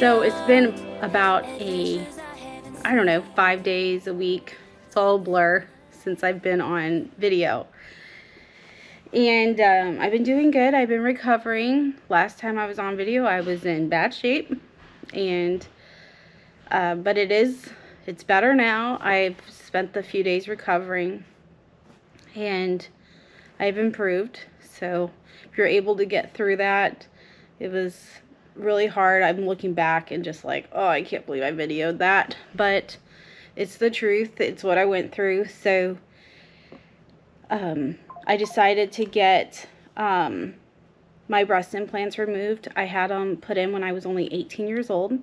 So it's been about I don't know, 5 days, a week. It's all a blur since I've been on video. And I've been doing good. I've been recovering. Last time I was on video, I was in bad shape. And, but it's better now. I've spent the few days recovering and I've improved. So if you're able to get through that, it was really hard. I'm looking back and just like, oh, I can't believe I videoed that, but it's the truth. It's what I went through. So I decided to get my breast implants removed. I had them put in when I was only 18 years old,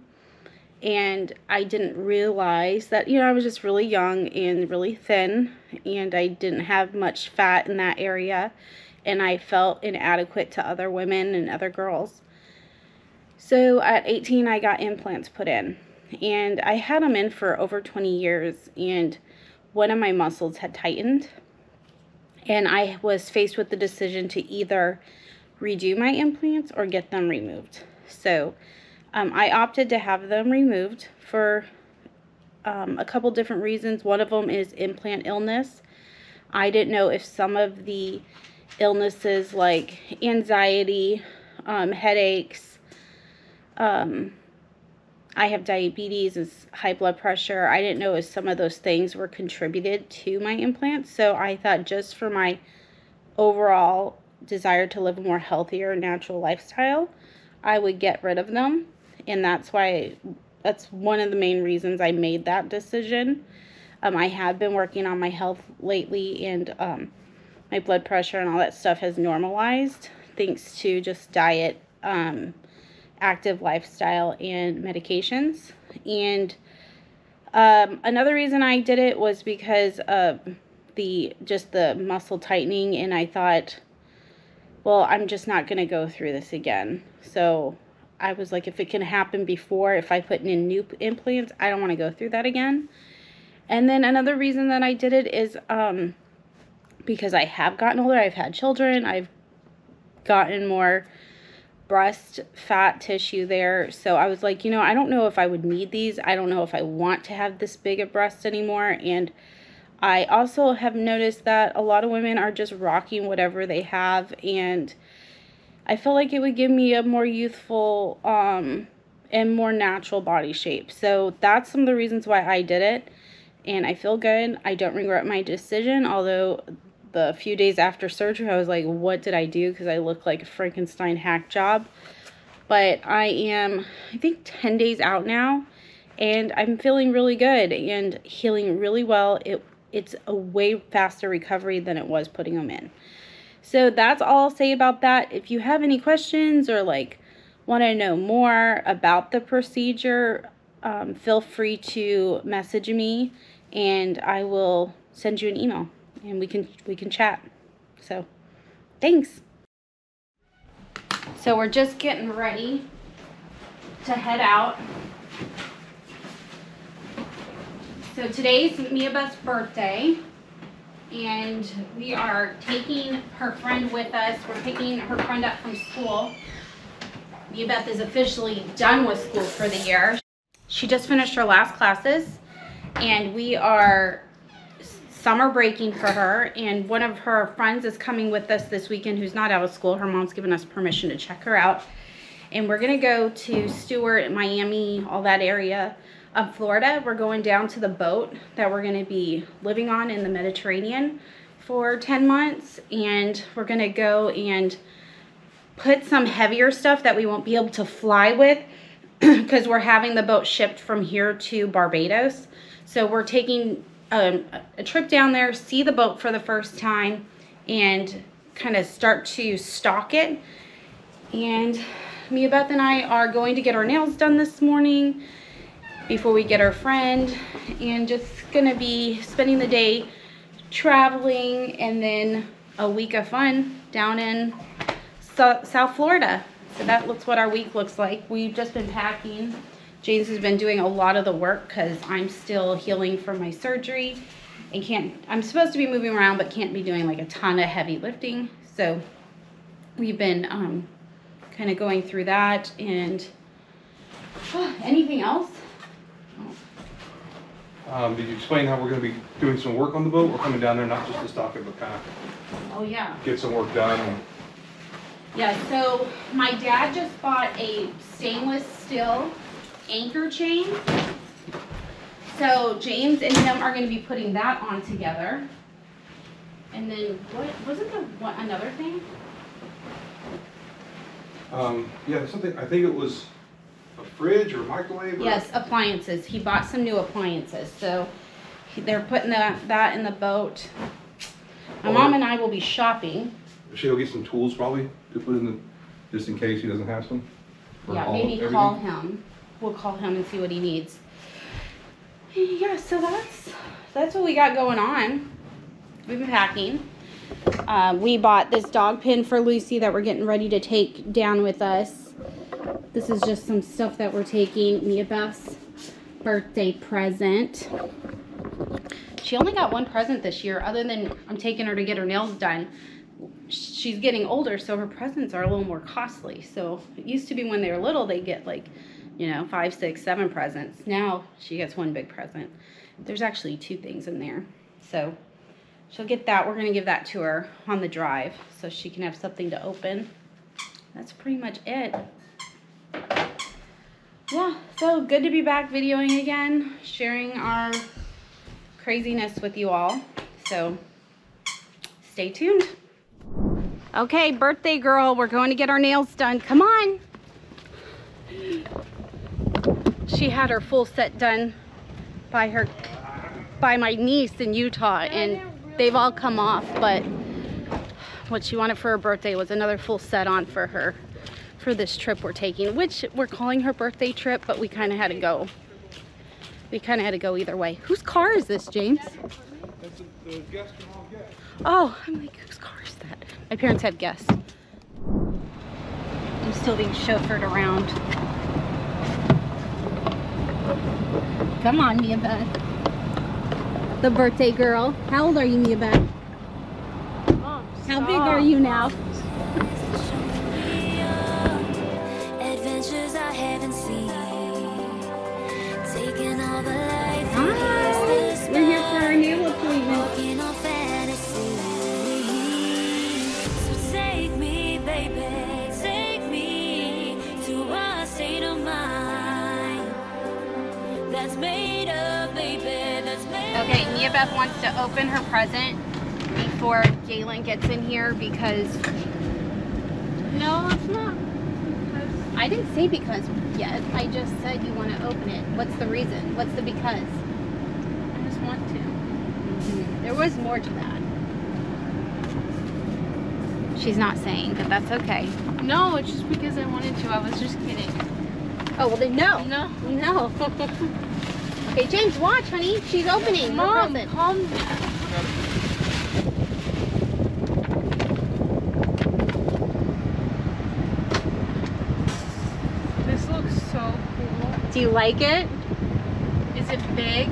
and I didn't realize that, you know, I was just really young and really thin, and I didn't have much fat in that area, and I felt inadequate to other women and other girls. So at 18, I got implants put in, and I had them in for over 20 years, and one of my muscles had tightened, and I was faced with the decision to either redo my implants or get them removed. So I opted to have them removed for a couple different reasons. One of them is implant illness. I didn't know if some of the illnesses like anxiety, headaches, I have diabetes and high blood pressure. I didn't know if some of those things were contributed to my implants. So I thought, just for my overall desire to live a more healthier, natural lifestyle, I would get rid of them. And that's one of the main reasons I made that decision. I have been working on my health lately, and my blood pressure and all that stuff has normalized thanks to just diet, active lifestyle, and medications. And another reason I did it was because of the muscle tightening, and I thought, well, I'm just not going to go through this again. So I was like, if it can happen before, if I put in new implants, I don't want to go through that again. And then another reason that I did it is because I have gotten older. I've had children. I've gotten more breast fat tissue there. So I was like, you know, I don't know if I would need these. I don't know if I want to have this big of breasts anymore. And I also have noticed that a lot of women are just rocking whatever they have, and I feel like it would give me a more youthful and more natural body shape. So that's some of the reasons why I did it, and I feel good. I don't regret my decision, although the few days after surgery, I was like, what did I do? Because I look like a Frankenstein hack job. But I am, I think, 10 days out now, and I'm feeling really good and healing really well. It's a way faster recovery than it was putting them in. So that's all I'll say about that. If you have any questions or like want to know more about the procedure, feel free to message me, and I will send you an email, and we can chat. So thanks. So we're just getting ready to head out. So today's Mia Beth's birthday, and we are taking her friend with us. We're picking her friend up from school. Mia Beth is officially done with school for the year. She just finished her last classes, and we are summer breaking for her, and one of her friends is coming with us this weekend who's not out of school. Her mom's given us permission to check her out, and we're gonna go to Stewart, Miami, all that area of Florida. We're going down to the boat that we're going to be living on in the Mediterranean for 10 months, and we're going to go and put some heavier stuff that we won't be able to fly with because we're having the boat shipped from here to Barbados. So we're taking a trip down there, see the boat for the first time, and kind of start to stock it. And Mia Beth and I are going to get our nails done this morning before we get our friend, and just gonna be spending the day traveling, and then a week of fun down in South Florida. So that's what our week looks like. We've just been packing. James has been doing a lot of the work because I'm still healing from my surgery and I'm supposed to be moving around but can't be doing like a ton of heavy lifting. So we've been kind of going through that, and Anything else? Did you explain how we're going to be doing some work on the boat? We're coming down there not just to stock it, but kind of get some work done. Yeah, so my dad just bought a stainless steel anchor chain. So James and him are going to be putting that on together. And then what wasn't there another thing? Yeah, there's something. I think it was a fridge or a microwave. Yes, appliances. He bought some new appliances, so they're putting that in the boat. My mom and I will be shopping. She'll get some tools probably to put in the, just in case he doesn't have some. Yeah, maybe call him. We'll call him and see what he needs. Yeah, so that's what we got going on. We've been packing. We bought this dog pin for Lucy that we're getting ready to take down with us. This is just some stuff that we're taking. Mia Beth's birthday present. She only got one present this year, other than I'm taking her to get her nails done. She's getting older, so her presents are a little more costly. So it used to be when they were little, they get like, you know, 5, 6, 7 presents. Now she gets one big present. There's actually 2 things in there. So she'll get that. We're going to give that to her on the drive so she can have something to open. That's pretty much it. Yeah, so good to be back videoing again, sharing our craziness with you all. So stay tuned. Okay, birthday girl, we're going to get our nails done. Come on. She had her full set done by my niece in Utah, and they've all come off, but what she wanted for her birthday was another full set on for her for this trip we're taking, which we're calling her birthday trip, but we kind of had to go. We kind of had to go either way. Whose car is this, James? That's the guest your mom gets. Oh, I'm like, whose car is that? My parents have guests. I'm still being chauffeured around. Come on, Mia Beth. The birthday girl. How old are you, Mia Beth? Mom, how big are you now? Adventures I haven't seen. Taking all the life. Hi. We're here for our nail appointment. Walking on fantasy. So take me, baby, take me to a state of mind that's made of, baby, that's made of. Okay, Mia Beth wants to open her present before Galen gets in here because... No, it's not. I didn't say because yet. I just said you want to open it. What's the reason? What's the because? I just want to. Mm-hmm. There was more to that. She's not saying, but that's okay. No, it's just because I wanted to. I was just kidding. Oh, well then no. No. No. Okay, James, watch, honey. She's opening. Mom, her present. calm down. This looks so cool. Do you like it? Is it big?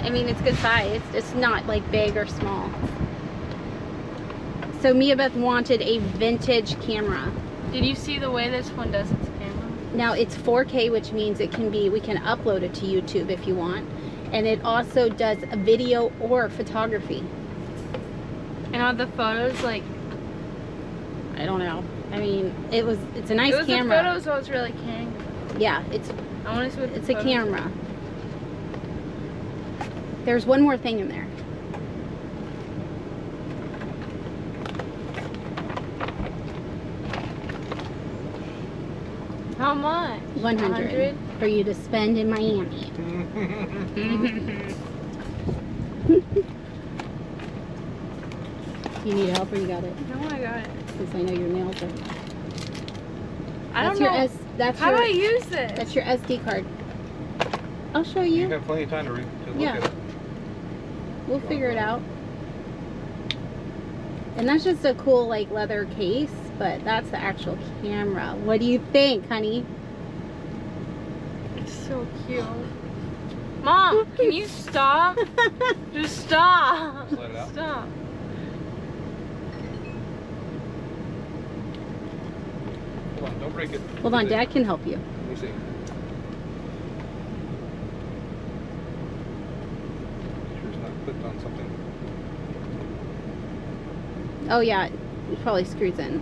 I mean, it's good size. It's not like big or small. So Mia Beth wanted a vintage camera. Did you see the way this one does its camera? Now it's 4K, which means it can be, we can upload it to YouTube if you want. And it also does a video or photography. And are the photos like? I don't know. I mean, it's a nice It was camera. the photos, so it's really king. Yeah, I want to see what it's the a photos camera. There's one more thing in there. How much? 100 for you to spend in Miami. You need help or you got it? No, I got it. Since I know your nails are. I That's don't your know. How do I use this? That's your SD card. I'll show You you. have plenty of time to look Yeah. at it. We'll figure it out. And that's just a cool like leather case, but that's the actual camera. What do you think, honey? It's so cute. Mom, can you stop? Just stop. Slide it out. Stop. Hold on, don't break it. Hold on, Dad can help you. Let me see. clicked on something. Oh yeah, it probably screws in.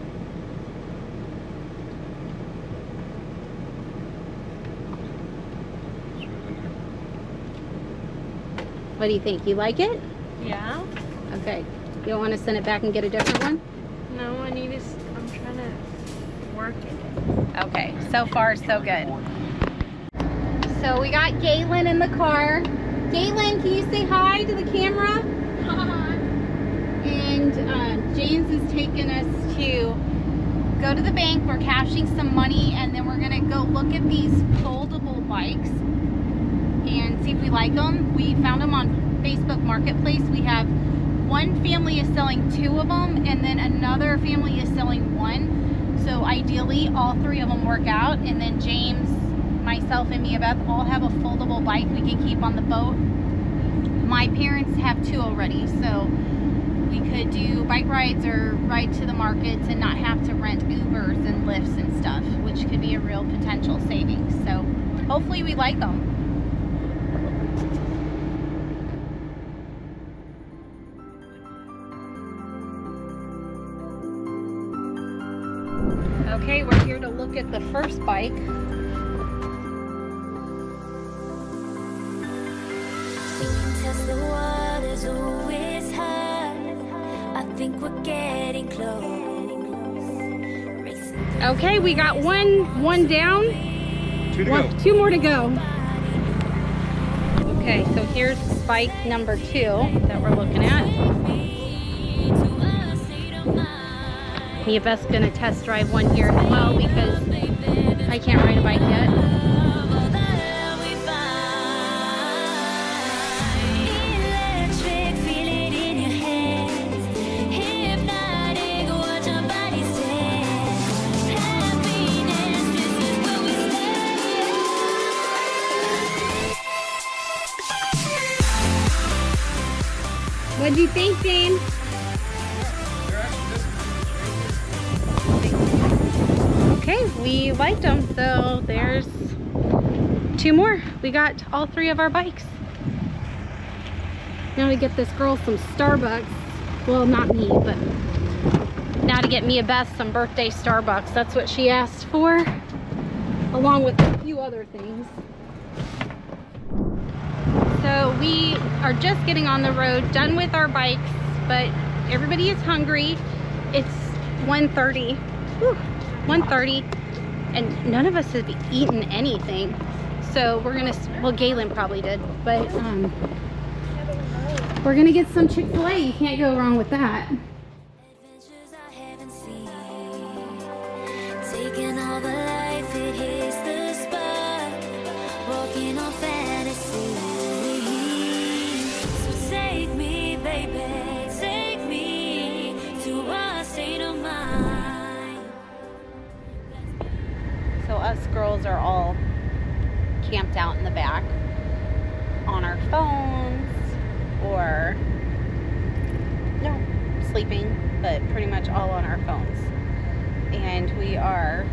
What do you think? You like it? Yeah. Okay. You don't want to send it back and get a different one? No, I'm trying to work it. Okay. So far, so good. So we got Galen in the car. Galen, can you say hi to the camera? Hi. And James is taking us to go to the bank. We're cashing some money, and then we're gonna go look at these foldable bikes and see if we like them. We found them on Facebook Marketplace. We have one family is selling 2 of them, and then another family is selling 1. So ideally, all 3 of them work out, and then James, myself, and Mia Beth all have a foldable bike we can keep on the boat. My parents have 2 already, so we could do bike rides or ride to the markets and not have to rent Ubers and Lyfts and stuff, which could be a real potential savings. So hopefully we like them. Okay, we're here to look at the first bike. We can test the waters, always high. I think we're getting close. Okay, we got one down. 2 to go. 2 more to go. Okay, so here's bike number 2 that we're looking at. Mia Beth's gonna test drive one here as well because I can't ride a bike yet. What do you think, James? Okay, we liked them, so there's 2 more. We got all 3 of our bikes. Now we get this girl some Starbucks. Well, not me, but now to get Mia Beth some birthday Starbucks. That's what she asked for, along with a few other things. So we are just getting on the road, done with our bikes, but everybody is hungry. It's 1:30. Whew. 1:30, and none of us have eaten anything, so we're gonna, well, Galen probably did, but we're gonna get some Chick-fil-A. You can't go wrong with that. Adventures I haven't seen. Taking all the life, it hits the spot. Walking on fantasy. So take me, baby, take me to a state of mind. So us girls are all camped out in the back on our phones or, no, sleeping, but pretty much all on our phones. And we are,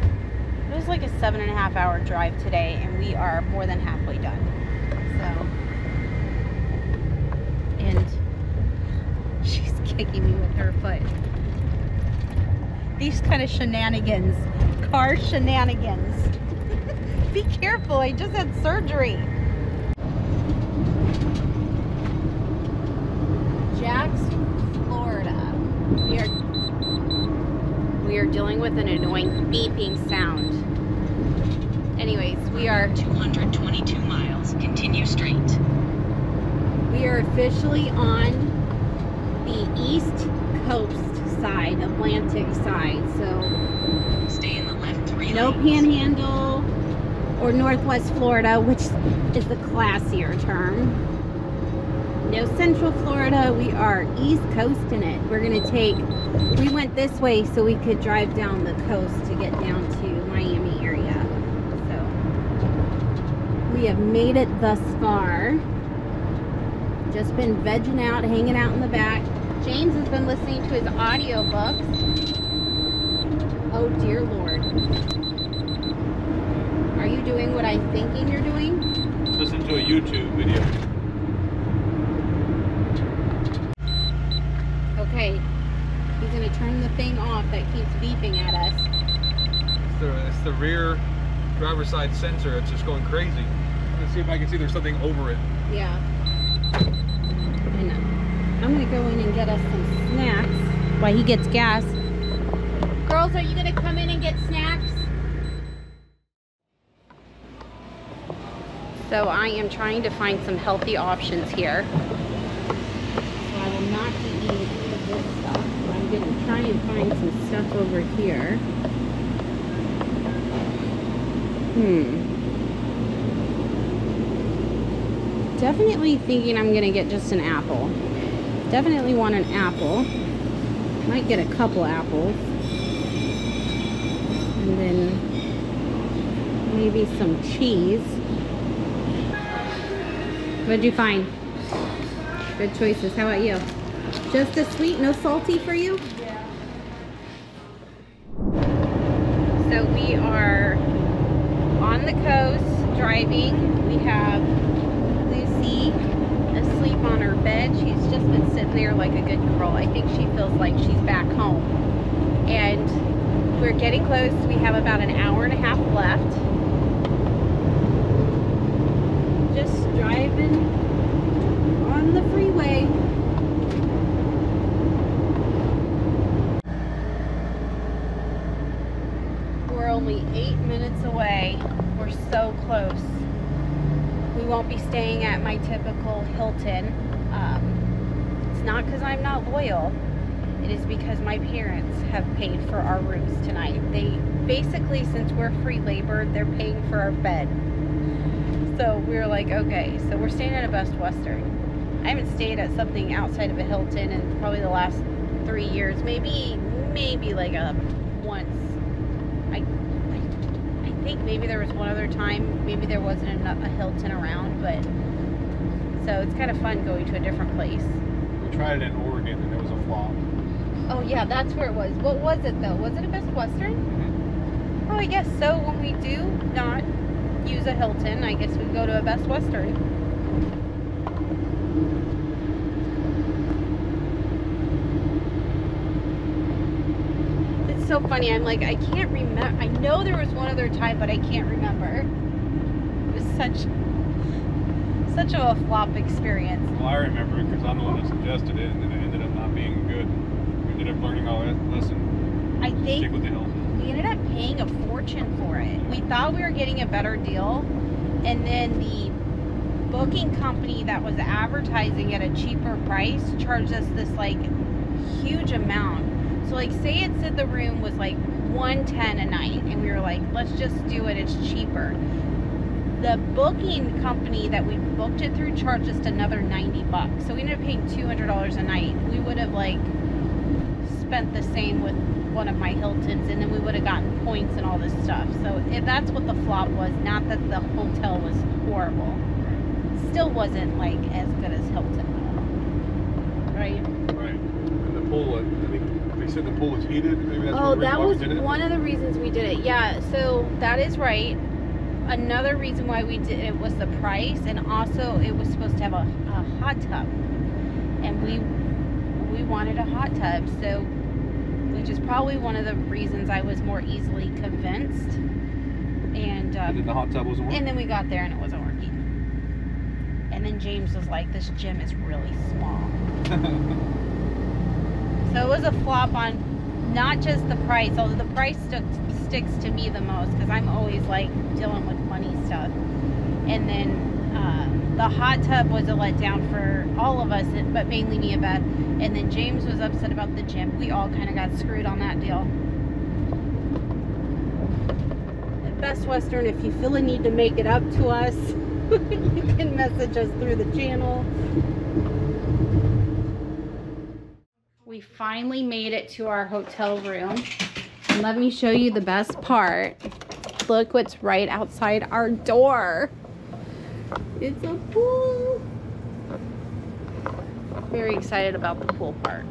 it was like a 7.5 hour drive today, and we are more than halfway done. So, and she's kicking me with her foot. These kind of shenanigans, car shenanigans. Be careful, I just had surgery. Jax, Florida. We are dealing with an annoying beeping sound. Anyways, we are 222 miles. Continue straight. We are officially on the East Coast side, Atlantic side. So Stay in the left 3 no lanes. Panhandle or Northwest Florida, which is the classier term. No Central Florida. We are East Coasting it. We're gonna take, we went this way so we could drive down the coast to get down to Miami area. So we have made it thus far. Just been vegging out, hanging out in the back. James has been listening to his audiobooks. Oh dear Lord. Are you doing what I'm thinking you're doing? Listen to a YouTube video. off that keeps beeping at us. It's the rear driver's side sensor. It's just going crazy. Let's see if I can see there's something over it. Yeah. I know. I'm gonna go in and get us some snacks while he gets gas. Girls, are you gonna come in and get snacks? So I am trying to find some healthy options here. So I will not be eating any of this stuff. I'm gonna try and find some stuff over here. Definitely thinking I'm gonna get just an apple. Definitely want an apple. Might get a couple apples. And then maybe some cheese. What'd you find? Good choices. How about you? Just a sweet, no salty for you? Yeah. So we are on the coast driving. We have Lucy asleep on her bed. She's just been sitting there like a good girl. I think she feels like she's back home. And we're getting close. We have about an hour and a half left. Just driving on the freeway. We're only 8 minutes away. We're so close. We won't be staying at my typical Hilton. It's not because I'm not loyal. It is because my parents have paid for our rooms tonight. They basically, since we're free labor, they're paying for our bed. So we were like, okay, so we're staying at a Best Western. I haven't stayed at something outside of a Hilton in probably the last 3 years. Maybe like once. I think maybe there was one other time. Maybe there wasn't a Hilton around, but so it's kind of fun going to a different place. We tried it in Oregon and it was a flop. Oh yeah, that's where it was. What was it though? Was it a Best Western? Oh, I guess so. When we do not use a Hilton, I guess we go to a Best Western. It's so funny. I'm like, I can't remember. I know there was one other time, but I can't remember. It was such a flop experience. Well, I remember it because I'm the one that suggested it, and then it ended up not being good. We ended up learning our lesson. I think Stick with the Hilton. we ended up paying a fortune for it. We thought we were getting a better deal, and then the booking company that was advertising at a cheaper price charged us this like huge amount. So like, say it said the room was like $110 a night, and we were like, let's just do it, it's cheaper. The booking company that we booked it through charged us another $90. So we ended up paying $200 a night. We would have like spent the same with one of my Hiltons, and then we would have gotten points and all this stuff. So if that's what the flop was, not that the hotel was horrible. Still wasn't like as good as Hilton though. Right? Right. And the pool, I think they said the pool was heated. Maybe that's Oh, the reason that why was we did it. one of the reasons we did it. Yeah, so that is right. Another reason why we did it was the price, and also it was supposed to have a hot tub, and we wanted a hot tub, so which is probably one of the reasons I was more easily convinced. And then the hot tub wasn't working. and then we got there and it wasn't working. And then James was like, "This gym is really small." So it was a flop on not just the price, although the price sticks to me the most because I'm always like dealing with money stuff. And then the hot tub was a letdown for all of us, but mainly me and Beth. And then James was upset about the gym. We all kind of got screwed on that deal. At Best Western, if you feel a need to make it up to us, you can message us through the channel. We finally made it to our hotel room. And let me show you the best part. Look what's right outside our door. It's a pool. Very excited about the pool part.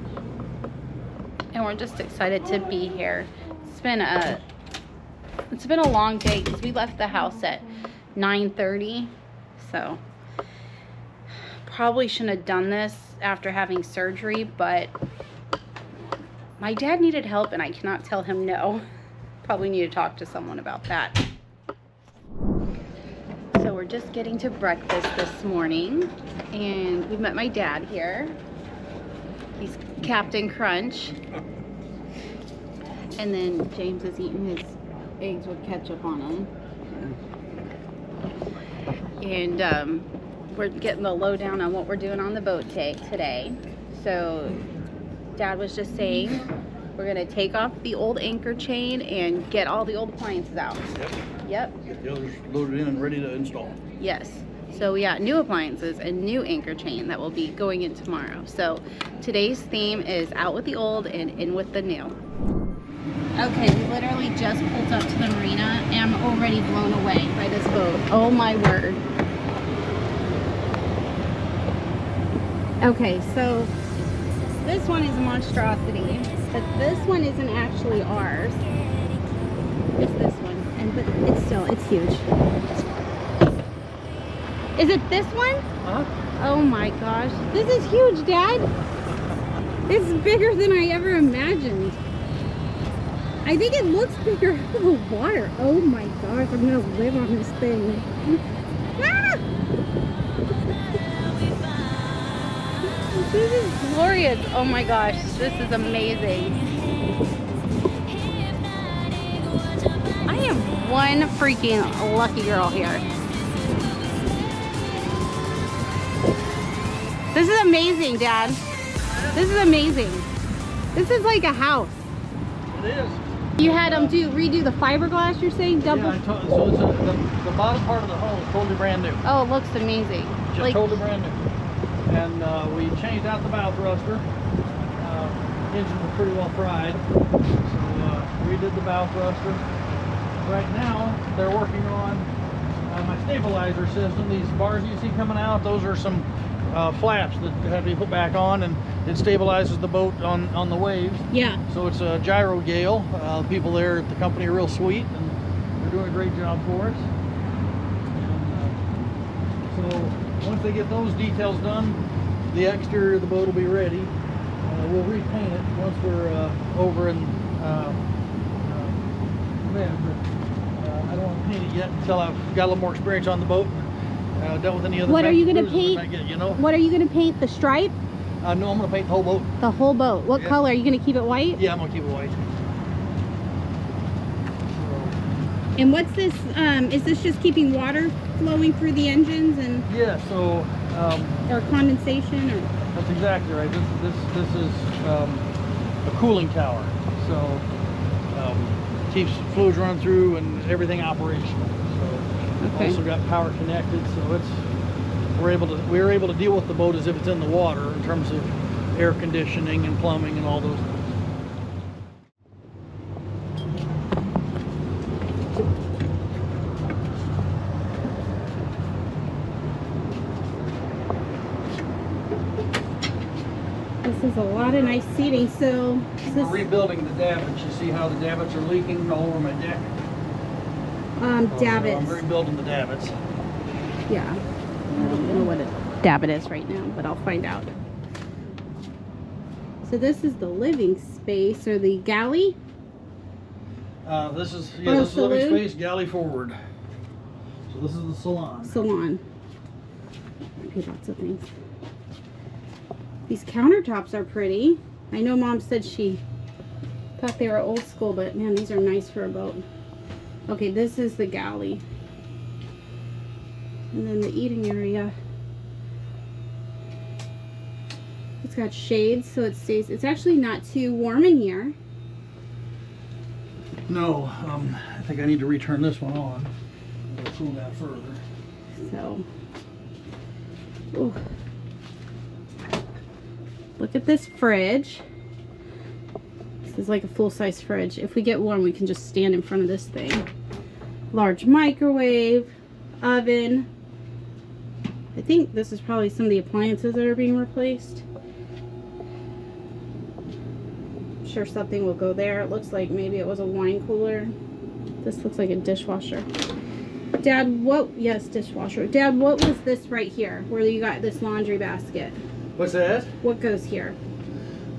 And we're just excited to be here. It's been a long day because we left the house at 9:30. So probably shouldn't have done this after having surgery, but My dad needed help and I cannot tell him no. Probably need to talk to someone about that. So we're just getting to breakfast this morning and we met my dad here. He's Captain Crunch. And then James is eating his eggs with ketchup on them. And we're getting the lowdown on what we're doing on the boat today. So Dad was just saying we're gonna take off the old anchor chain and get all the old appliances out. Yep. Get the others loaded in and ready to install. Yes. So yeah, new appliances and new anchor chain that will be going in tomorrow. So today's theme is out with the old and in with the new. Okay, we literally just pulled up to the marina and I'm already blown away by this boat. Oh my word. Okay, so this one is a monstrosity, but this one isn't actually ours. It's this one, but it's huge. Is it this one? Oh my gosh, this is huge, Dad. It's bigger than I ever imagined. I think it looks bigger out of the water. Oh my gosh, I'm gonna live on this thing. Ah! This is glorious. Oh my gosh, this is amazing. I am one freaking lucky girl here. This is amazing, Dad. This is amazing. This is like a house. It is. You had them redo the fiberglass, you're saying? Double? Yeah, so it's the bottom part of the hull is totally brand new. Oh, it looks amazing. Just totally brand new. And we changed out the bow thruster. Engine was pretty well fried. So redid the bow thruster. Right now, they're working on my stabilizer system. These bars you see coming out, those are some flaps that have to be put back on, and it stabilizes the boat on the waves. Yeah. So it's a gyro gale. People there at the company are real sweet, and they're doing a great job for us. And, so once they get those details done, the exterior of the boat will be ready. We'll repaint it once we're over in Bend. I don't want to paint it yet until I've got a little more experience on the boat. Dealt with any other. What are you going to paint? You know? What are you going to paint? The stripe? No, I'm going to paint the whole boat. The whole boat. What color? Are you going to keep it white? Yeah, I'm going to keep it white. And what's this? Is this just keeping water flowing through the engines and? Yeah. So. Or condensation, or? That's exactly right. This is a cooling tower. So keeps fluids running through and everything operational. Okay. Also got power connected, so we're able to deal with the boat as if it's in the water in terms of air conditioning and plumbing and all those things. This is a lot of nice seating. So we're rebuilding the davits. You see how the davits are leaking all over my deck? Davits. I'm rebuilding the davits. Yeah. I don't know what a davit is right now, but I'll find out. So this is the living space, or the galley? This is the living space, galley forward. So this is the salon. Salon. Okay, lots of things. These countertops are pretty. I know Mom said she thought they were old school, but man, these are nice for a boat. Okay, this is the galley. And then the eating area. It's got shades, so it stays, it's actually not too warm in here. No, I think I need to return this one on. It'll cool that further. So, ooh. Look at this fridge. This is like a full-size fridge. If we get warm, we can just stand in front of this thing. Large microwave, oven. I think this is probably some of the appliances that are being replaced. I'm sure something will go there. It looks like maybe it was a wine cooler. This looks like a dishwasher. Dad, yes, dishwasher. Dad, what was this right here where you got this laundry basket? What's that? What goes here?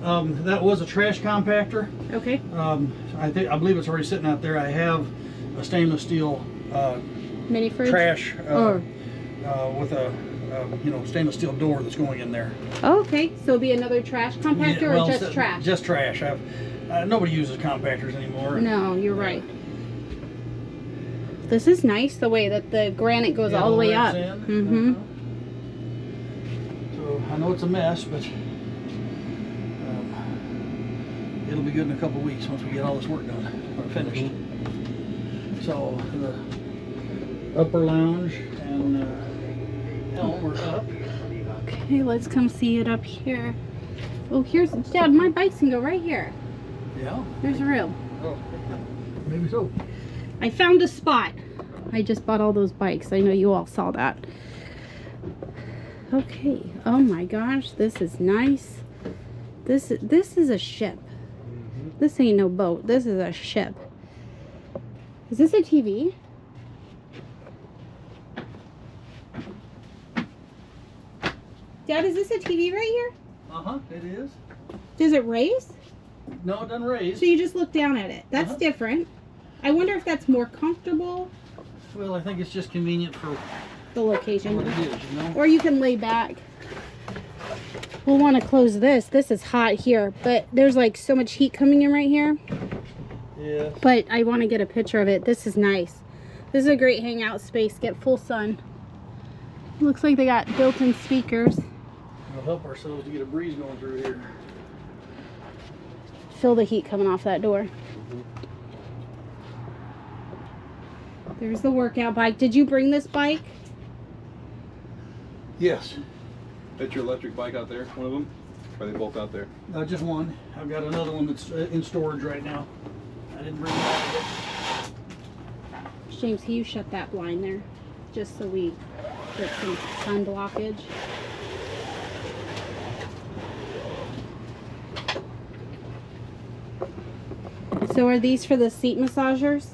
That was a trash compactor. Okay. I believe it's already sitting out there. I have a stainless steel Mini fridge? trash with a stainless steel door that's going in there. Oh, okay. So it'll be another trash compactor, Yeah, well, or just trash? Just trash. Nobody uses compactors anymore. No, you're right. This is nice, the way that the granite goes all the way up. Mm-hmm. So I know it's a mess, but it'll be good in a couple of weeks once we get all this work done or finished. So the upper lounge and helm are up. Okay, let's come see it up here. Oh, here's, Dad, my bikes can go right here. Yeah. There's a room. Oh, maybe so. I found a spot. I just bought all those bikes. I know you all saw that. Okay. Oh my gosh, this is nice. This is a ship. This ain't no boat. This is a ship. Is this a TV? Dad, is this a TV right here? Uh-huh, it is. Does it raise? No, it doesn't raise. So you just look down at it. That's different. I wonder if that's more comfortable. Well, I think it's just convenient for The location. what it is, you know? Or you can lay back. We'll want to close this. This is hot here, but there's like so much heat coming in right here. Yes. But I want to get a picture of it. This is nice. This is a great hangout space. Get full sun. Looks like they got built-in speakers. We'll help ourselves to get a breeze going through here. Feel the heat coming off that door. There's the workout bike. Did you bring this bike? Yes. That's your electric bike out there, one of them? Or are they both out there? Just one. I've got another one that's in storage right now. I didn't bring it out yet. James, can you shut that blind there? Just so we get some sun blockage. So are these for the seat massagers?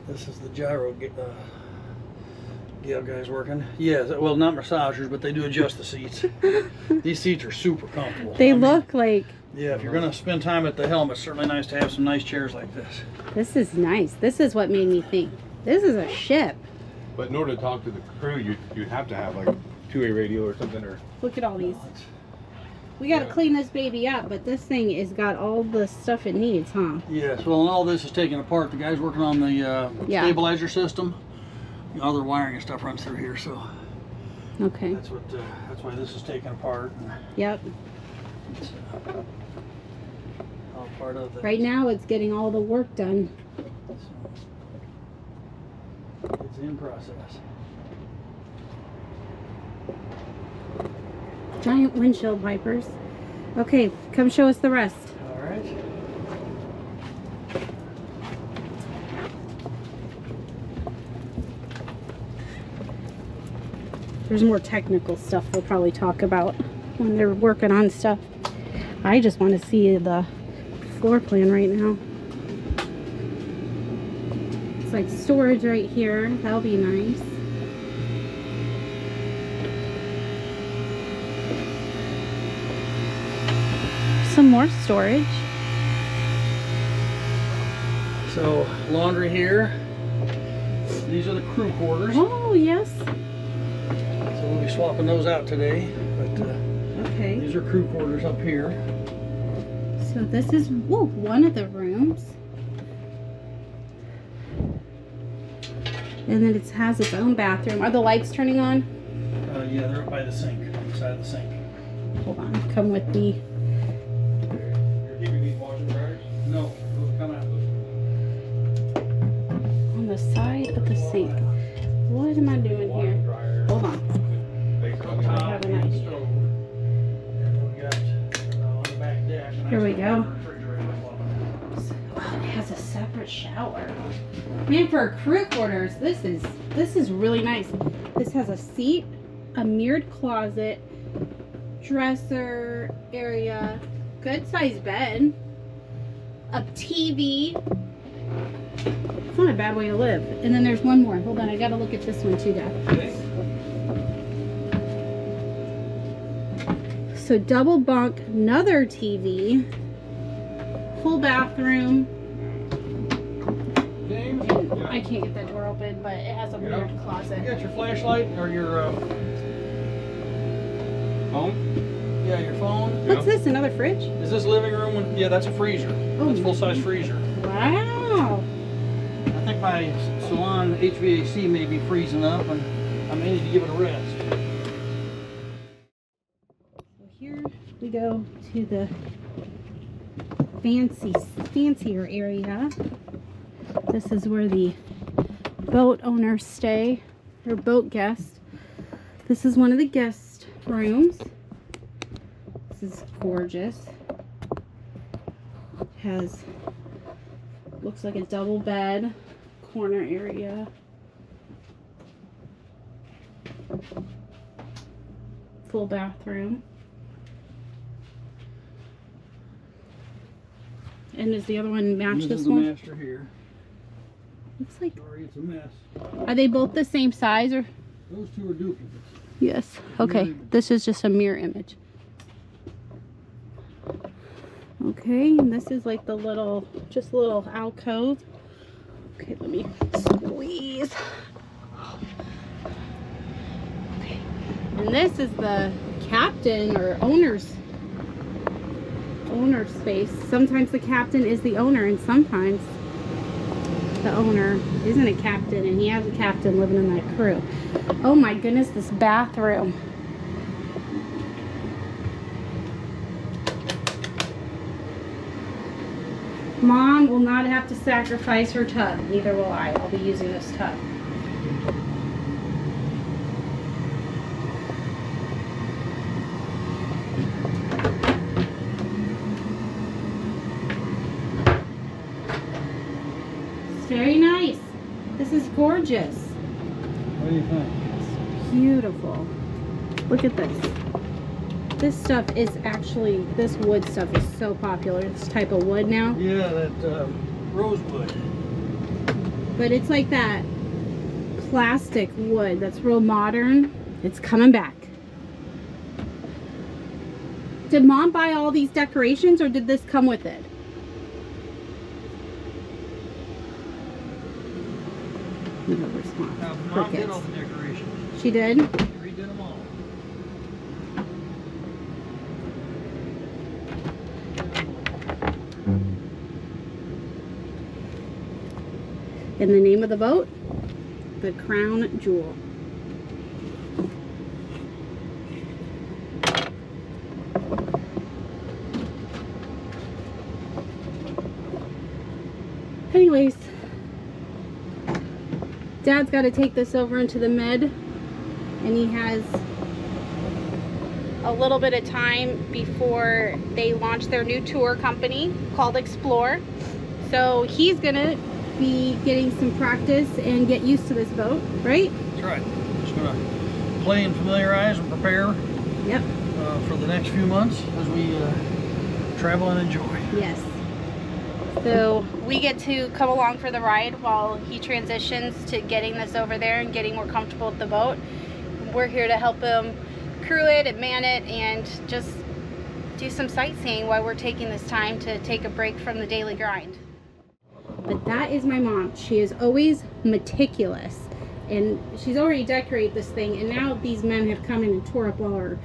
This is the gyro guys working. Yeah, well, not massagers, but they do adjust the seats. These seats are super comfortable. They look like... Yeah, if you're going to spend time at the helm, it's certainly nice to have some nice chairs like this. This is nice. This is what made me think. This is a ship. But in order to talk to the crew, you'd have to have like a two-way radio or something, or... Look at all these. We got to clean this baby up, but this thing has got all the stuff it needs, huh? Yes, well, and all this is taken apart. The guy's working on the stabilizer system. Other wiring and stuff runs through here, so Okay. that's why this is taken apart. Yep. It's all part of the. Right now it's getting all the work done. So it's in process. Giant windshield wipers. Okay, come show us the rest. All right. There's more technical stuff we'll probably talk about when they're working on stuff. I just want to see the floor plan right now. It's like storage right here. That'll be nice. Some more storage. So laundry here. These are the crew quarters. Oh, yes. So we'll be swapping those out today. But Okay. these are crew quarters up here. So this is one of the rooms. And then it has its own bathroom. Are the lights turning on? Yeah, they're up by the sink, on the side of the sink. Hold on, come with me. You're keeping these washer dryers? No, those come out. On the side of the sink. What am I doing here? Hold on. I have an idea. And we got on the back deck. Here we go. Oh, it has a separate shower. Man, for crew quarters, this is really nice. This has a seat, a mirrored closet, dresser area, good sized bed, a TV. It's not a bad way to live. And then there's one more. Hold on, I gotta look at this one too, Dad. Okay. So double bunk, another TV, full bathroom. James, And I can't get that door open, but it has a weird you closet. got your flashlight or your Home? yeah, your phone? What's this? Another fridge? Is this living room? Yeah, that's a freezer. Oh, That's full size freezer. Wow. I think my salon HVAC may be freezing up, and I may need to give it a rest. So here we go to the fancier area. This is where the boat owners stay, or boat guests. This is one of the guest rooms. This is gorgeous. Has, looks like a double bed, corner area. Full bathroom. And does the other one match this This is the one? master here. Looks like, Sorry, it's a mess. are they both the same size or? Those two are duplicates. Yes. Okay. This is just a mirror image. Okay, and this is like the little, just a little alcove. Okay, let me squeeze. Okay, and this is the captain or owner's space. Sometimes the captain is the owner, and sometimes the owner isn't a captain, and he has a captain living in that crew. Oh my goodness, this bathroom. Mom will not have to sacrifice her tub. Neither will I. I'll be using this tub. It's very nice. This is gorgeous. What do you think? It's beautiful. Look at this. This stuff is actually, this wood stuff is so popular. This type of wood now. Yeah, that rosewood. But it's like that plastic wood that's real modern. It's coming back. Did Mom buy all these decorations, or did this come with it? No response. Mom did Crickets. all the decorations. She did? She redid them all. And the name of the boat? The Crown Jewel. Anyways, Dad's got to take this over into the med, and he has a little bit of time before they launch their new tour company called Explore. So he's gonna be getting some practice and get used to this boat, right? That's right. Just gonna play and familiarize and prepare Yep. for the next few months as we travel and enjoy. Yes. So we get to come along for the ride while he transitions to getting this over there and getting more comfortable with the boat. We're here to help him crew it and man it and just do some sightseeing while we're taking this time to take a break from the daily grind. But that is my mom. She is always meticulous, and she's already decorated this thing, and now these men have come in and tore up all our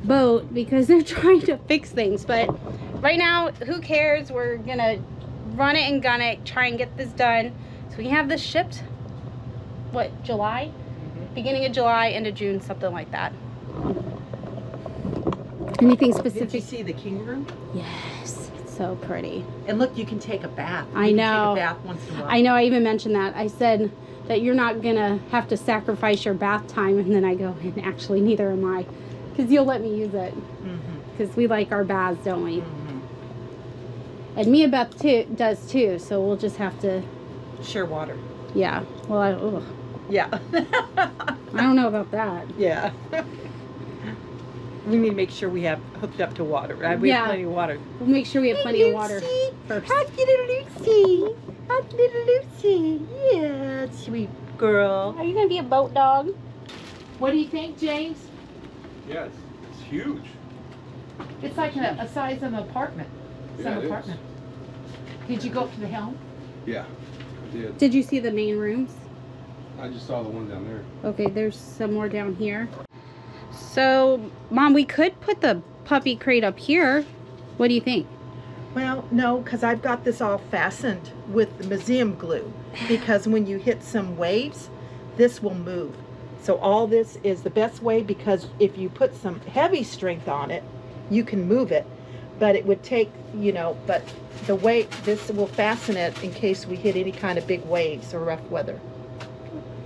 boat because they're trying to fix things. But right now, who cares? We're gonna run it and gun it, try and get this done so we can have this shipped, what, July? Beginning of July, end of June, something like that. Anything Did you specific? see the king room? Yes, it's so pretty. And look, you can take a bath. I You can know. Take a bath once in a while. I know, I even mentioned that. I said that you're not gonna have to sacrifice your bath time, and then I go, and actually neither am I, because you'll let me use it, because we like our baths, don't we? And Mia Beth too does too, so we'll just have to, Share water. yeah. Well, ugh. Yeah. I don't know about that. Yeah. We need to make sure we have hooked up to water. We Yeah. have plenty of water. We'll make sure we have plenty of water first. Hot little Lucy. Hot little Lucy. Yeah, sweet girl. Are you gonna be a boat dog? What do you think, James? Yes, it's huge. It's like a size of an apartment. Yeah, it is. Apartment. Did you go up to the helm? Yeah, I did. Did you see the main rooms? I just saw the one down there. Okay, there's some more down here. So, Mom, we could put the puppy crate up here. What do you think? Well, no, because I've got this all fastened with the museum glue. Because when you hit some waves, this will move. So all this is the best way, because if you put some heavy strength on it, you can move it. But it would take, you know, but the weight, this will fasten it in case we hit any kind of big waves or rough weather.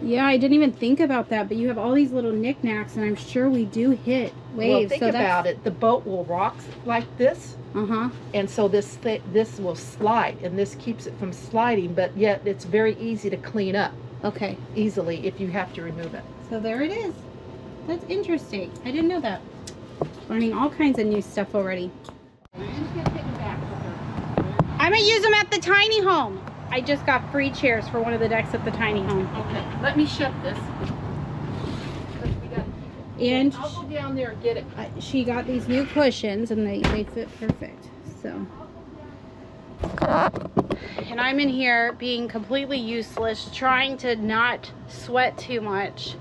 Yeah, I didn't even think about that, but you have all these little knickknacks, and I'm sure we do hit waves. Well, think about it. The boat will rock like this. Uh-huh. And so this will slide, and this keeps it from sliding, but yet it's very easy to clean up. Okay. Easily if you have to remove it. So there it is. That's interesting. I didn't know that. Learning all kinds of new stuff already. I'm gonna use them at the tiny home. I just got free chairs for one of the decks at the tiny home. Okay, let me shut this. And I'll go down there and get it. she got these new cushions, and they fit perfect. So. And I'm in here being completely useless, trying to not sweat too much.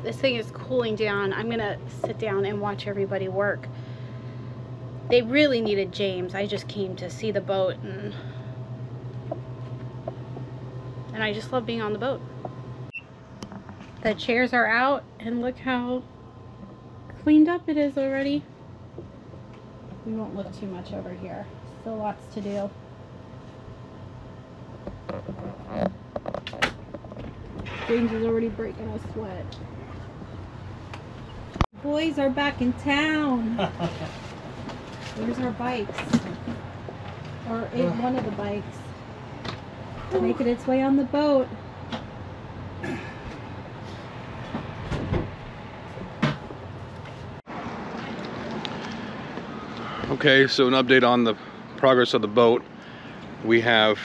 This thing is cooling down. I'm gonna sit down and watch everybody work. They really needed James. I just came to see the boat, and I just love being on the boat. The chairs are out, and look how cleaned up it is already. We won't look too much over here. Still lots to do. James is already breaking a sweat. Boys are back in town. Where's our bikes? Or one of the bikes. Making its way on the boat. Okay, so an update on the progress of the boat. We have,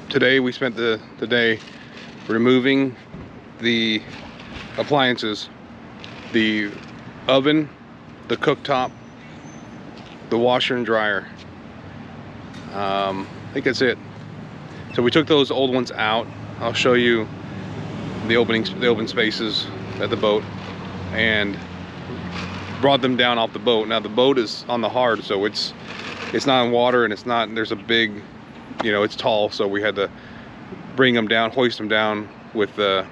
today we spent the day removing the appliances, the oven, the cooktop, the washer and dryer. I think that's it. So we took those old ones out. I'll show you the open spaces at the boat, and brought them down off the boat. Now the boat is on the hard, so it's not in water, and it's not, there's a big, you know, it's tall, so we had to bring them down, hoist them down with the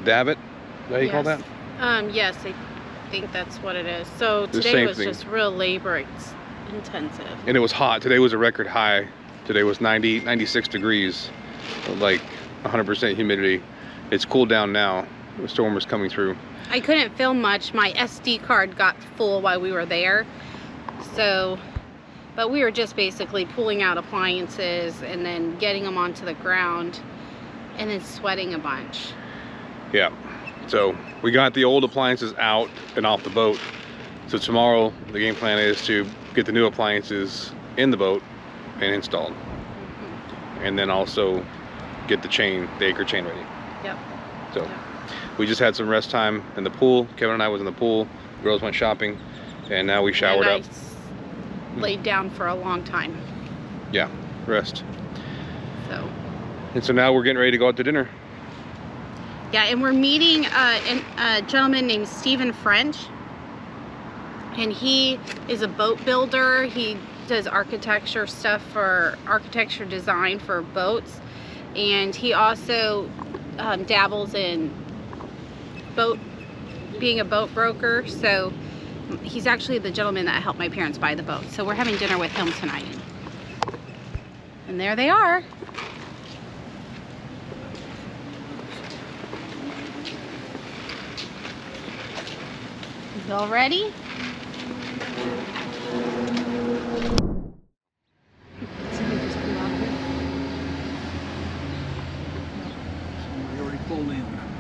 davit. Is that how you call that? Yes, I think that's what it is. So The today same was thing. just real labor intensive. And it was hot. Today was a record high. Today was 96 degrees, like 100% humidity. It's cooled down now. The storm is coming through. I couldn't film much. My SD card got full while we were there. So, but we were just basically pulling out appliances and then getting them onto the ground and then sweating a bunch. Yeah. So we got the old appliances out and off the boat. So tomorrow the game plan is to get the new appliances in the boat and installed. And then also get the anchor chain ready. Yep. So Yep. we just had some rest time in the pool. Kevin and I was in the pool. The girls went shopping, and now we showered up. Laid down for a long time. Yeah, rest. So. And so now we're getting ready to go out to dinner. Yeah, and we're meeting a gentleman named Stephen French, and he is a boat builder. He does architecture stuff for architecture design for boats, and he also dabbles in being a boat broker. So he's actually the gentleman that helped my parents buy the boat. So we're having dinner with him tonight. And there they are. Is all ready?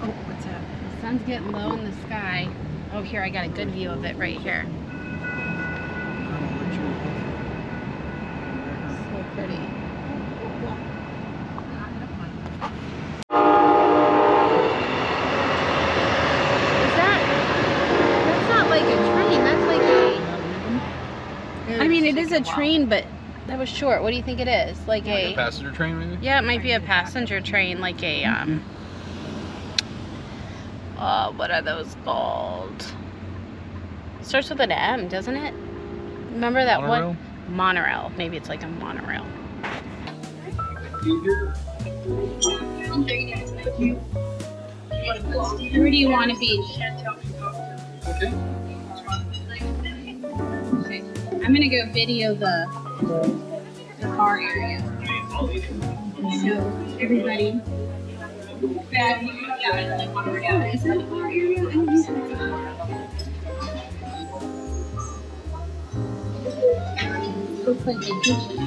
Oh, what's that? The sun's getting low in the sky. Oh, here, I got a good view of it right here. So pretty. That's not like a train, that's like a mean, it is a train, but that was short. What do you think it is? Like a passenger train, maybe? Yeah, it might be a passenger train, like a what are those called? Starts with an M, doesn't it? Remember that Monorail? one? Monorail. Maybe it's like a monorail. Where do you want to be? Okay. I'm gonna go video the car area. So everybody. Yeah, is that the car area? I don't know. Looks like a kitchen.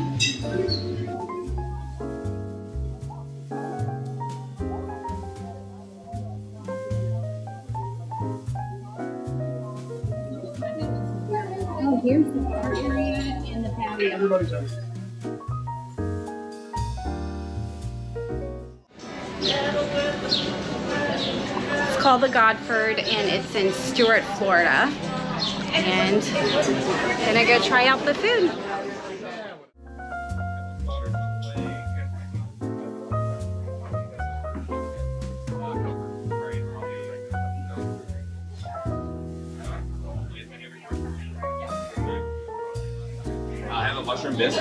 Oh, here's the car area and the patio. It's called the Godford and it's in Stuart, Florida. And gonna go try out the food.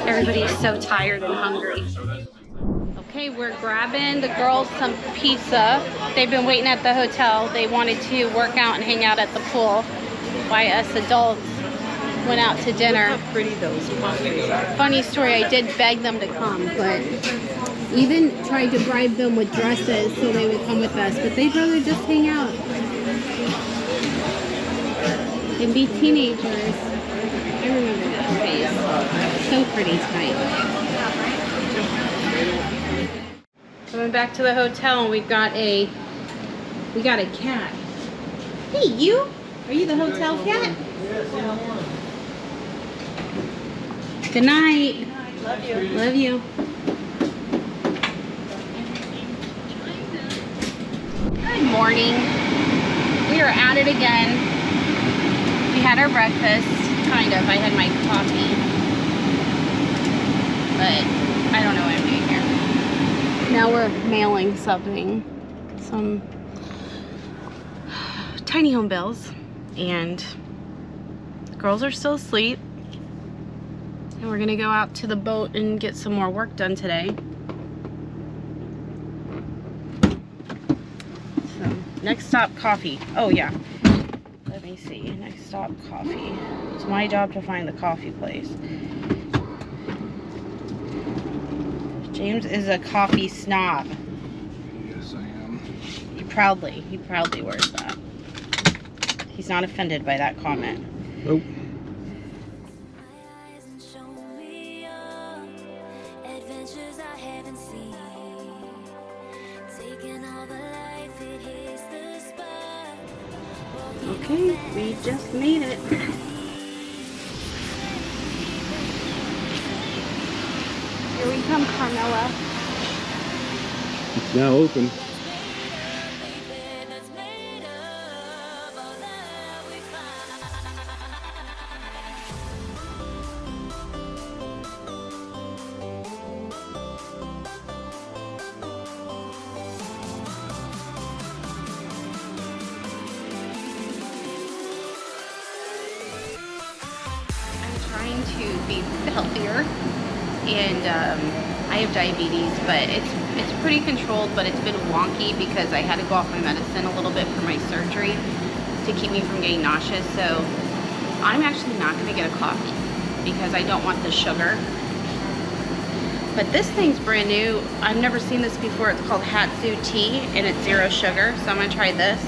Everybody's so tired and hungry. Okay, we're grabbing the girls some pizza. They've been waiting at the hotel. They wanted to work out and hang out at the pool while us adults went out to dinner. Look how pretty those pastries are. Funny story, I did beg them to come, but even tried to bribe them with dresses so they would come with us, but they'd rather just hang out and be teenagers. I remember that phase. So pretty tonight. Coming back to the hotel and we got a cat. Hey, you? Are you the hotel cat? Good night. Love you. Love you. Good morning. We are at it again. We had our breakfast, kind of. I had my coffee. But I don't know what I'm doing here. Now we're mailing something. Some tiny home bills. And the girls are still asleep. And we're gonna go out to the boat and get some more work done today. So, next stop, coffee. Oh yeah. Let me see. Next stop, coffee. It's my job to find the coffee place. James is a coffee snob. Yes, I am. He proudly wears that. He's not offended by that comment. Nope. Okay, we just made it. Here we come, Carmela. It's now open. Trying to be healthier, and I have diabetes, but it's pretty controlled, but it's been wonky because I had to go off my medicine a little bit for my surgery to keep me from getting nauseous. So I'm actually not going to get a coffee because I don't want the sugar. But this thing's brand new. I've never seen this before. It's called Hatsu tea and it's 0 sugar, so I'm going to try this.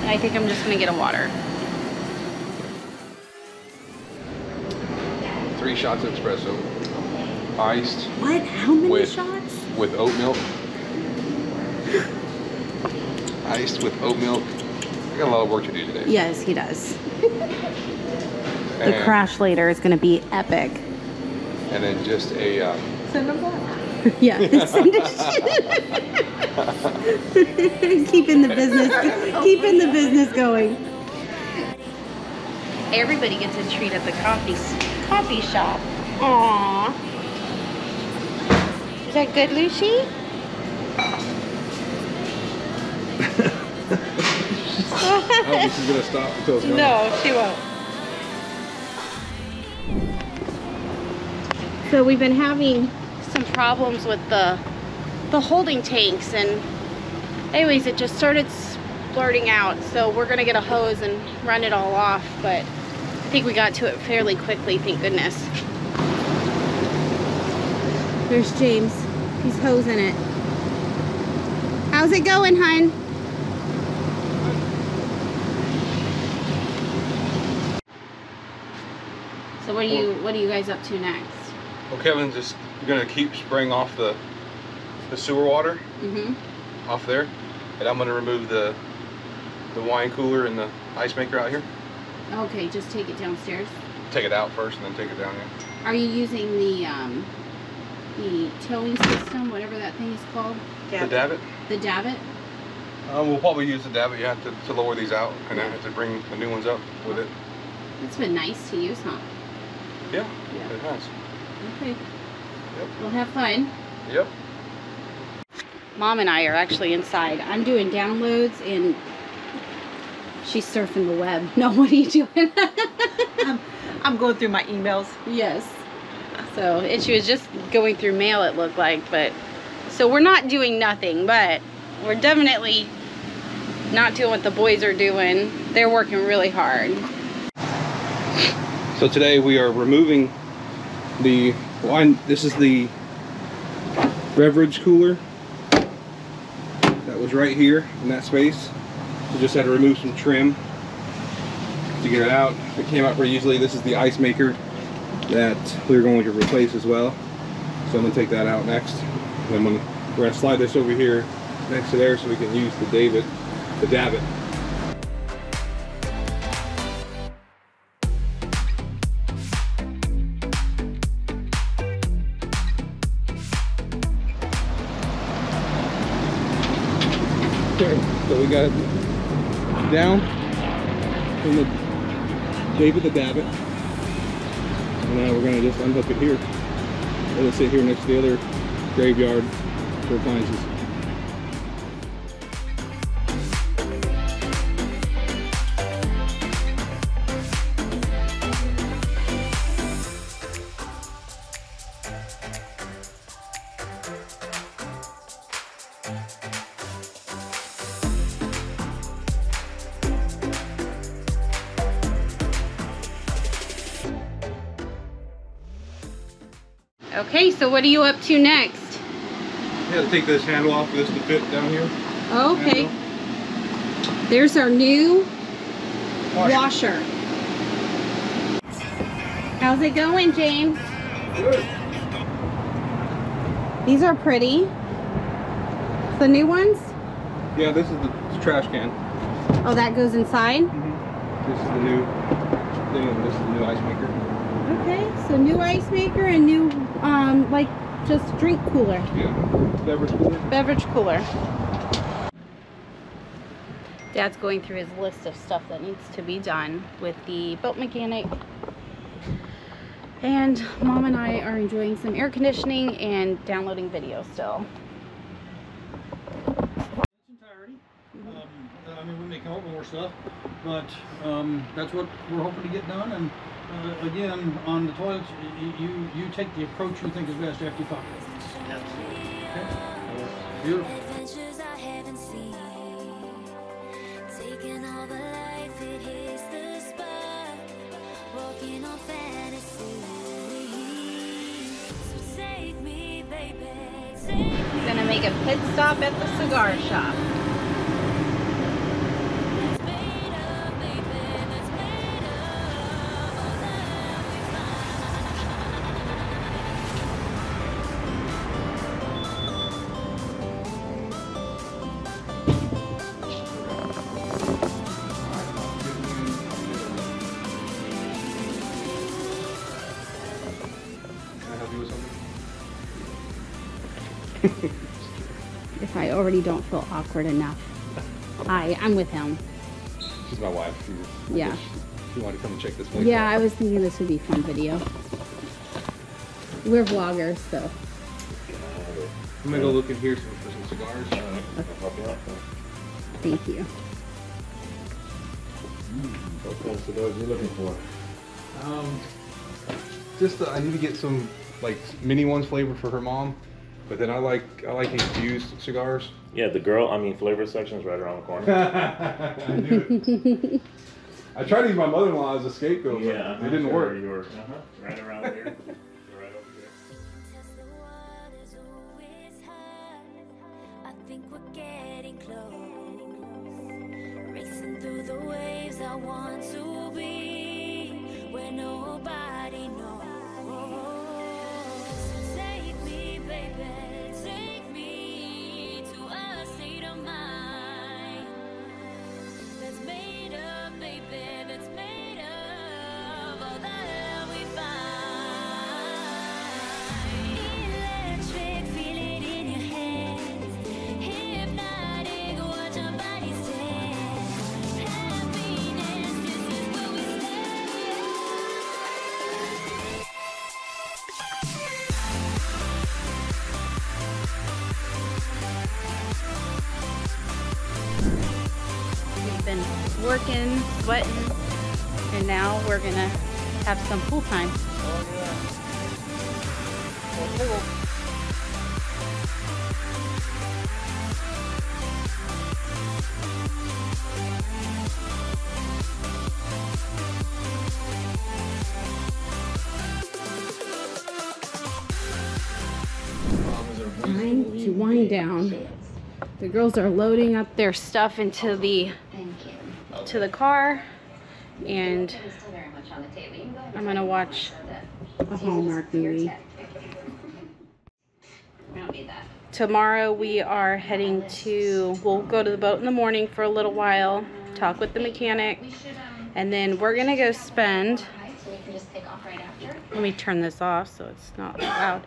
And I think I'm just going to get a water. 3 shots of espresso, iced. What? How many with, shots? With oat milk. Iced with oat milk. I got a lot of work to do today. Yes, he does. The crash later is going to be epic. And then just a... Yeah, keeping the business going. Everybody gets a treat at the coffee shop. Aww. Is that good, Lucy? Oh, she's gonna stop until it's gone. No, she won't. So we've been having some problems with the holding tanks, and anyways, it just started splurting out. So we're gonna get a hose and run it all off, but I think we got to it fairly quickly, thank goodness. There's James. He's hosing it. How's it going, hun? So what are you guys up to next? Well, Kevin's just gonna keep spraying off the sewer water off there, and I'm gonna remove the wine cooler and the ice maker out here. Okay, just take it downstairs. Take it out first and then take it down here. Are you using the towing system, whatever that thing is called? The davit? The davit? We'll probably use the davit, yeah, to lower these out, and then have to bring the new ones up with it. It's been nice to use, huh? Yeah, it has. Okay. Yep. We'll have fun. Yep. Mom and I are actually inside. I'm doing downloads and she's surfing the web. No, what are you doing? I'm going through my emails. Yes. So, and she was just going through mail, it looked like, but so we're not doing nothing, but we're definitely not doing what the boys are doing. They're working really hard. So today we are removing the wine. This is the beverage cooler that was right here in that space. We just had to remove some trim to get it out. It came out pretty easily. This is the ice maker that we're going to replace as well. So I'm going to take that out next. And then we're going to slide this over here next to there so we can use the davit. Okay, so we got it down from the davit to davit. And now we're going to just unhook it here. Let it sit here next to the other graveyard for appliances. Okay, so what are you up to next? I had to take this handle off for this to fit down here. Okay. There's our new washer. How's it going, James? Good. These are pretty. The new ones? Yeah, this is the trash can. Oh, that goes inside? This is the new thing, and this is the new ice maker. Okay, so new ice maker and new, like, just drink cooler. Yeah, beverage cooler. Beverage cooler. Dad's going through his list of stuff that needs to be done with the boat mechanic. And Mom and I are enjoying some air conditioning and downloading video still. I mean, we may come up with more stuff, but that's what we're hoping to get done. And again, on the toilets, you take the approach you think is best after you talk. Okay? Beautiful. Adventures I haven't seen. Taking all the life, it hits the spot. Walking on fantasy. So take me, baby. Take me. He's gonna make a pit stop at the cigar shop. That's made of, baby. That's made of all that we Can I help you with something? If I already don't feel awkward enough. I'm with him. She's my wife. Yeah. She wanted to come and check this place Yeah, out. I was thinking this would be a fun video. We're vloggers, so. I'm gonna go look in here for some cigars. Thank you. What kind of cigars are you looking for? I need to get some like mini ones flavored for her mom, but then I like infused cigars. Yeah, flavor section is right around the corner. I knew it. I tried to use my mother-in-law as a scapegoat, but it didn't work. Right around here. Right over here. Because the water's always high, I think we're getting close. Racing through the waves, I want to be where nobody knows. Take me, baby, take me to a state of mind that's made up, baby, that's made of all the love we find. Electric, feel it in your hands. Hypnotic, watch our bodies dance. Happiness, this is where we We've been working, sweating, and now we're gonna have some pool time. Time to wind down. The girls are loading up their stuff into the car, and I'm gonna watch a Hallmark movie. Tomorrow we are heading we'll go to the boat in the morning for a little while, talk with the mechanic, and then we're gonna go spend, let me turn this off so it's not loud,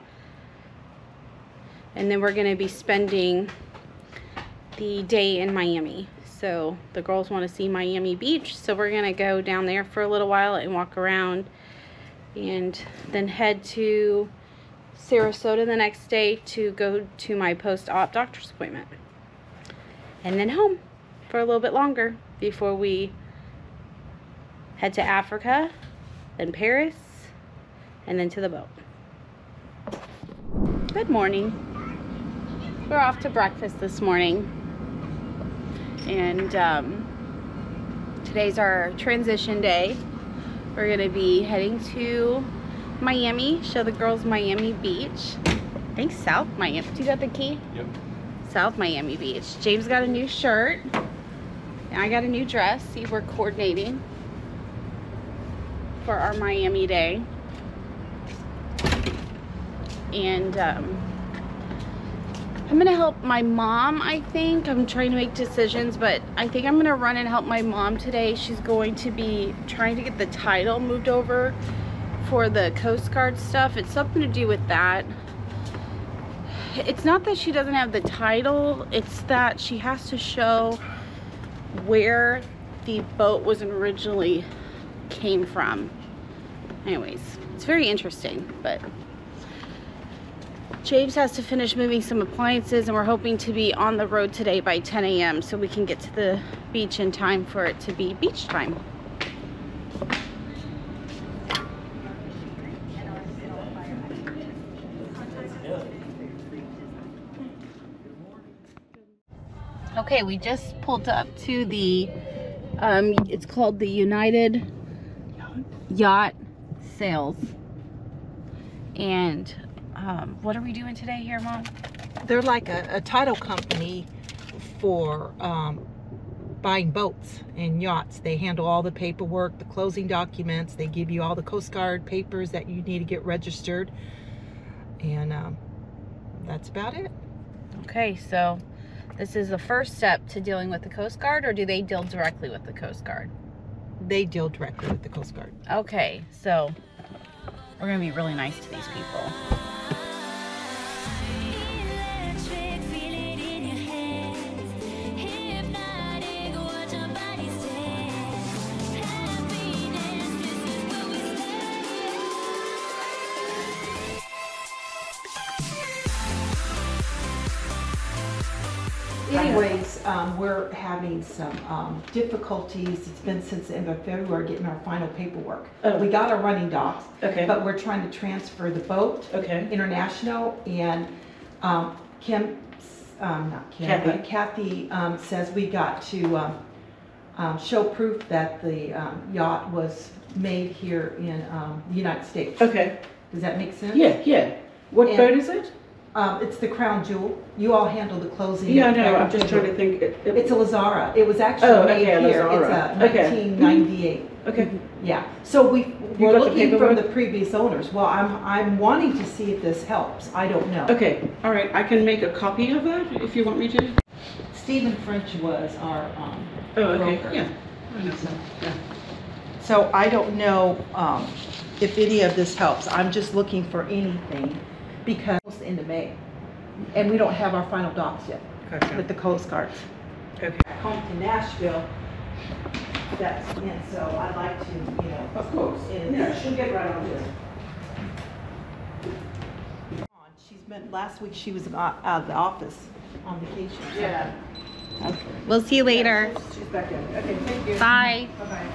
and then we're gonna be spending the day in Miami. So the girls want to see Miami Beach, so we're gonna go down there for a little while and walk around, and then head to Sarasota the next day to go to my post-op doctor's appointment, and then home for a little bit longer before we head to Africa, then Paris, and then to the boat. Good morning. We're off to breakfast this morning, and today's our transition day. We're gonna be heading to Miami, show the girls Miami Beach. I think South Miami. Do you got the key? Yep. South Miami Beach. James got a new shirt, and I got a new dress. See, we're coordinating for our Miami day. And I'm gonna help my mom, I think. I'm trying to make decisions, but I think I'm gonna run and help my mom today. She's going to be trying to get the title moved over for the Coast Guard stuff. It's something to do with that. It's not that she doesn't have the title, it's that she has to show where the boat was originally came from. Anyways, it's very interesting, but James has to finish moving some appliances, and we're hoping to be on the road today by 10 a.m. so we can get to the beach in time for it to be beach time. Okay, we just pulled up to the, it's called the United Yacht Sales. And what are we doing today here, Mom? They're like a title company for buying boats and yachts. They handle all the paperwork, the closing documents. They give you all the Coast Guard papers that you need to get registered. And that's about it. Okay, so this is the first step to dealing with the Coast Guard, or do they deal directly with the Coast Guard? They deal directly with the Coast Guard. Okay, so we're gonna be really nice to these people. electric, feel it in your hands. Hypnotic, watch our bodies dance. anyways, we're having some difficulties. It's been since the end of February getting our final paperwork. Oh. We got our running docs, Okay. but we're trying to transfer the boat Okay. international, and Kim, not Kim, Kathy. but Kathy says we got to show proof that the yacht was made here in the United States. Okay. Does that make sense? Yeah, yeah. What And- boat is it? It's the Crown Jewel. You all handle the closing. Yeah, I know. I'm just trying to think. It's a Lazara. It was actually Oh, made okay, a here. Lazara. It's a Okay. 1998. Okay. Yeah. So we're got the looking from paperwork? the previous owners. Well, I'm wanting to see if this helps. I don't know. Okay. All right. I can make a copy of that if you want me to. Stephen French was our Oh, okay. broker. Yeah. I know. Yeah. So I don't know if any of this helps. I'm just looking for anything because it's the end of May, and we don't have our final docs yet Gotcha. with the Coast Guards. Okay. Home to Nashville. That's in, so I'd like to, Of course. Yeah, she'll get right on this. She's been, last week she was out of the office on vacation. Yeah. Okay. We'll see you later. She's back in. Okay, thank you. Bye. Bye-bye.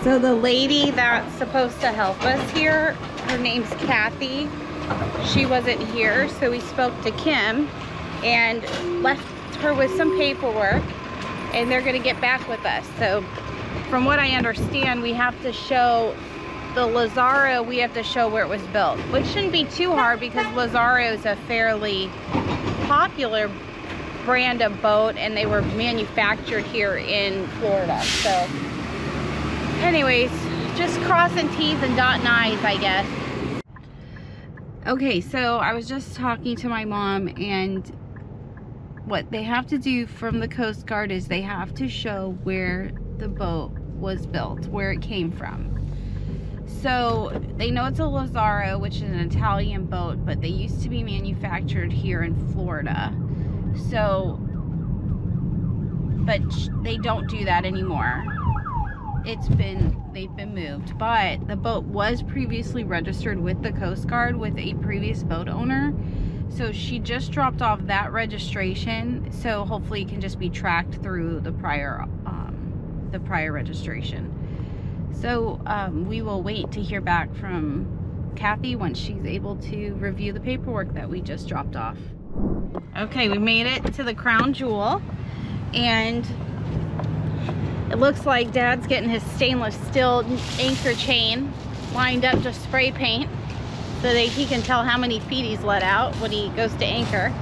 So the lady that's supposed to help us here, her name's Kathy. She wasn't here, so we spoke to Kim and left her with some paperwork, and they're gonna get back with us. So from what I understand, we have to show the Lazaro, we have to show where it was built, which shouldn't be too hard because Lazaro is a fairly popular brand of boat, and they were manufactured here in Florida. So anyways, just crossing T's and dotting I's, I guess. Okay, so I was just talking to my mom, and what they have to do from the Coast Guard is they have to show where the boat was built, where it came from. So they know it's a Lazaro, which is an Italian boat, but they used to be manufactured here in Florida. So, but they don't do that anymore. They've been moved, but the boat was previously registered with the Coast Guard with a previous boat owner. So she just dropped off that registration, so hopefully it can just be tracked through the prior registration. So we will wait to hear back from Kathy once she's able to review the paperwork that we just dropped off. Okay, we made it to the Crown Jewel, and it looks like Dad's getting his stainless steel anchor chain lined up to spray paint so that he can tell how many feet he's let out when he goes to anchor.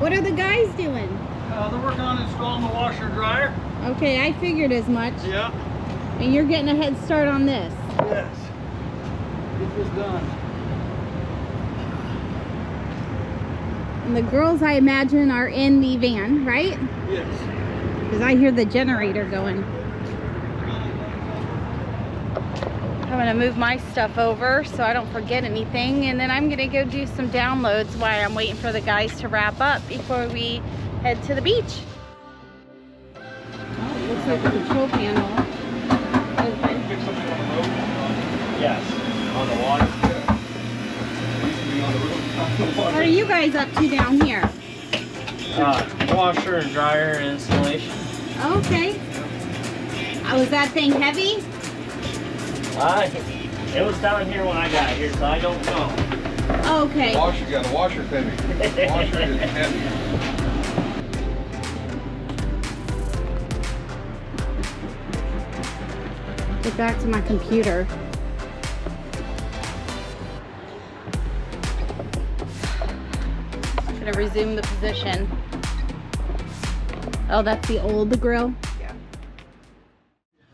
What are the guys doing? They're working on installing the washer dryer. Okay, I figured as much. Yeah. And you're getting a head start on this. Yes. Get this done. And the girls, I imagine, are in the van, right? Yes. Because I hear the generator going. I'm gonna move my stuff over so I don't forget anything, and then I'm gonna go do some downloads while I'm waiting for the guys to wrap up before we head to the beach. Oh, it looks like the control panel. Okay. Yes. On the water. What are you guys up to down here? Washer and dryer installation. Okay. Was that thing heavy? It was down here when I got here, so I don't know. Okay. Washer, got a washer heavy. Washer is heavy. Get back to my computer. I'm gonna resume the position. Oh, that's the old grill? Yeah.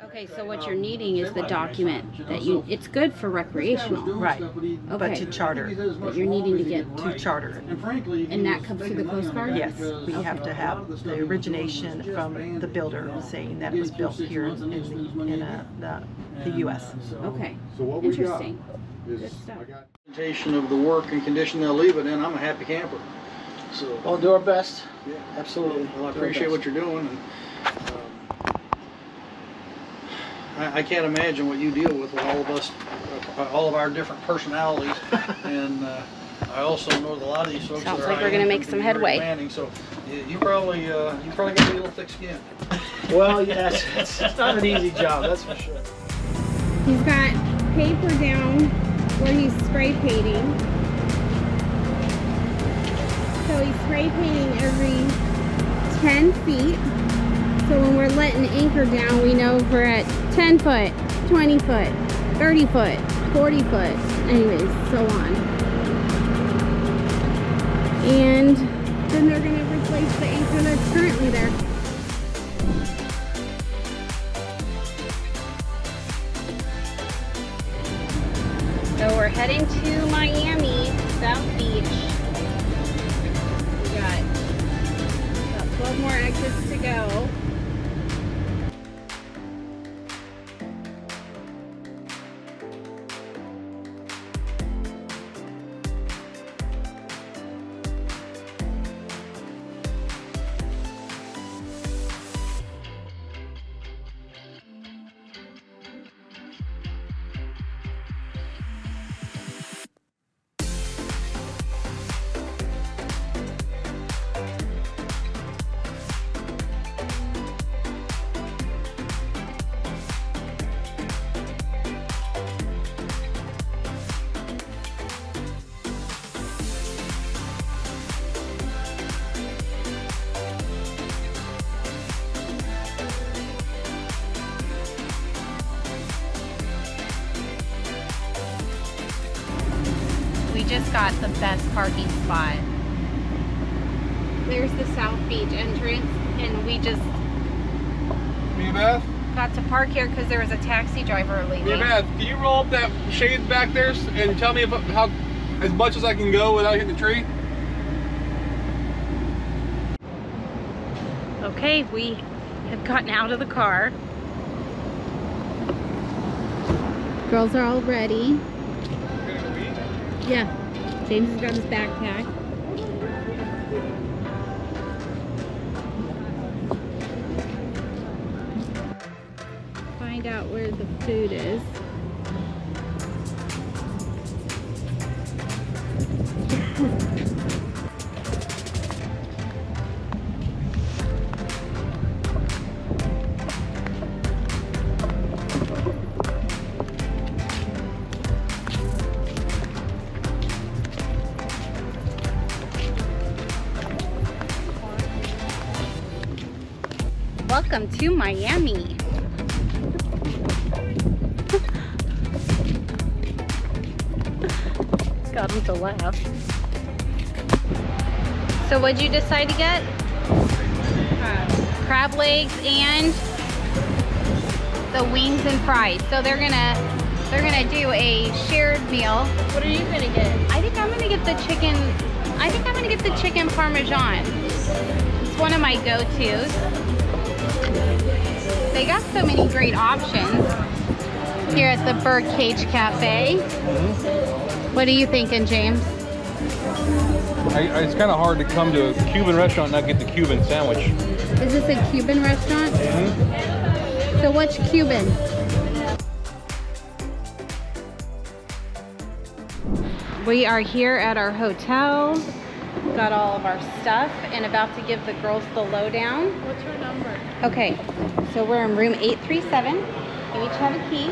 Okay, so what you're needing is the document that it's good for recreational. Right. But Okay. to charter, But you're needing to get, to charter. and that comes through the Coast Guard? Yes, we have to have the origination from the builder saying that it was built here in the U.S. Okay, So what we got interesting. Good is stuff. presentation of the work and condition they'll leave it in. I'm a happy camper. So We'll do our best. yeah, Absolutely. well, I appreciate what you're doing. And, I can't imagine what you deal with all of us, all of our different personalities. And I also know that a lot of these folks Sounds that are like we're gonna make can some be very headway. demanding, so you probably got a little thick skin. Well, yes, it's not an easy job, that's for sure. He's got paper down where he's spray painting. So he's spray painting every 10 feet. So when we're letting anchor down, we know if we're at 10 foot, 20 foot, 30 foot, 40 foot, anyways, so on. And then they're gonna replace the anchor that's currently there. So we're heading to Miami, South Beach. We got about 12 more exits to go. We just got the best parking spot. There's the South Beach entrance, and we just Beth? got to park here because there was a taxi driver leaving. Beth, can you roll up that shade back there and tell me how as much as I can go without hitting the tree? Okay, we have gotten out of the car. Girls are all ready. Yeah, James has got his backpack. Find out where the food is. Welcome to Miami. Got him to laugh. So what'd you decide to get? Crab legs and the wings and fries. So they're gonna do a shared meal. What are you gonna get? I think I'm gonna get the chicken. I think I'm gonna get the chicken parmesan. It's one of my go-tos. They got so many great options here at the Birdcage Cafe. What are you thinking, James? It's kind of hard to come to a Cuban restaurant and not get the Cuban sandwich. Is this a Cuban restaurant? Mm-hmm. So what's Cuban? We are here at our hotel. Got all of our stuff and about to give the girls the lowdown. What's your number? Okay, so we're in room 837. We each have a key.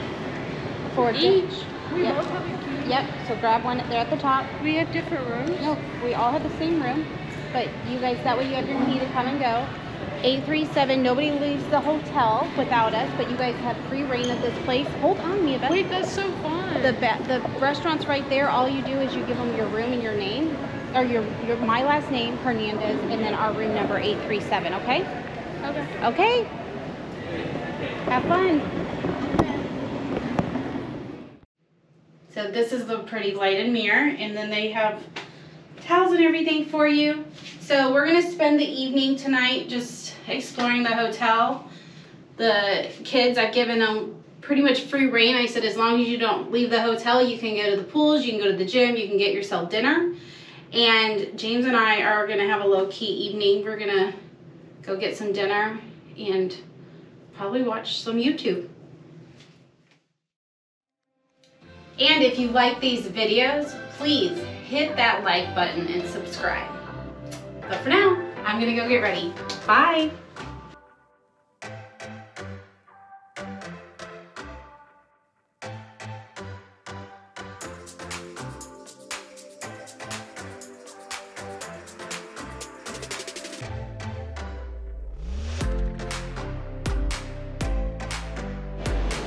We Yep. both have a key. Yep, so grab one, they're at the top. We have different rooms? No, we all have the same room, but you guys, that way you have your key to come and go. 837, nobody leaves the hotel without us, but you guys have free reign of this place. Hold on, Mia Beth. Wait, that's so fun. The restaurant's right there. All you do is you give them your room and your name, or my last name, Hernandez, and then our room number 837, okay? Okay. Okay. Have fun. So this is the pretty lighted mirror, and then they have towels and everything for you. So we're gonna spend the evening tonight just exploring the hotel. The kids, I've given them pretty much free reign. I said as long as you don't leave the hotel, you can go to the pools, you can go to the gym, you can get yourself dinner. And James and I are gonna have a low-key evening. We're gonna go get some dinner and probably watch some YouTube. And if you like these videos, please hit that like button and subscribe. But for now, I'm gonna go get ready. Bye.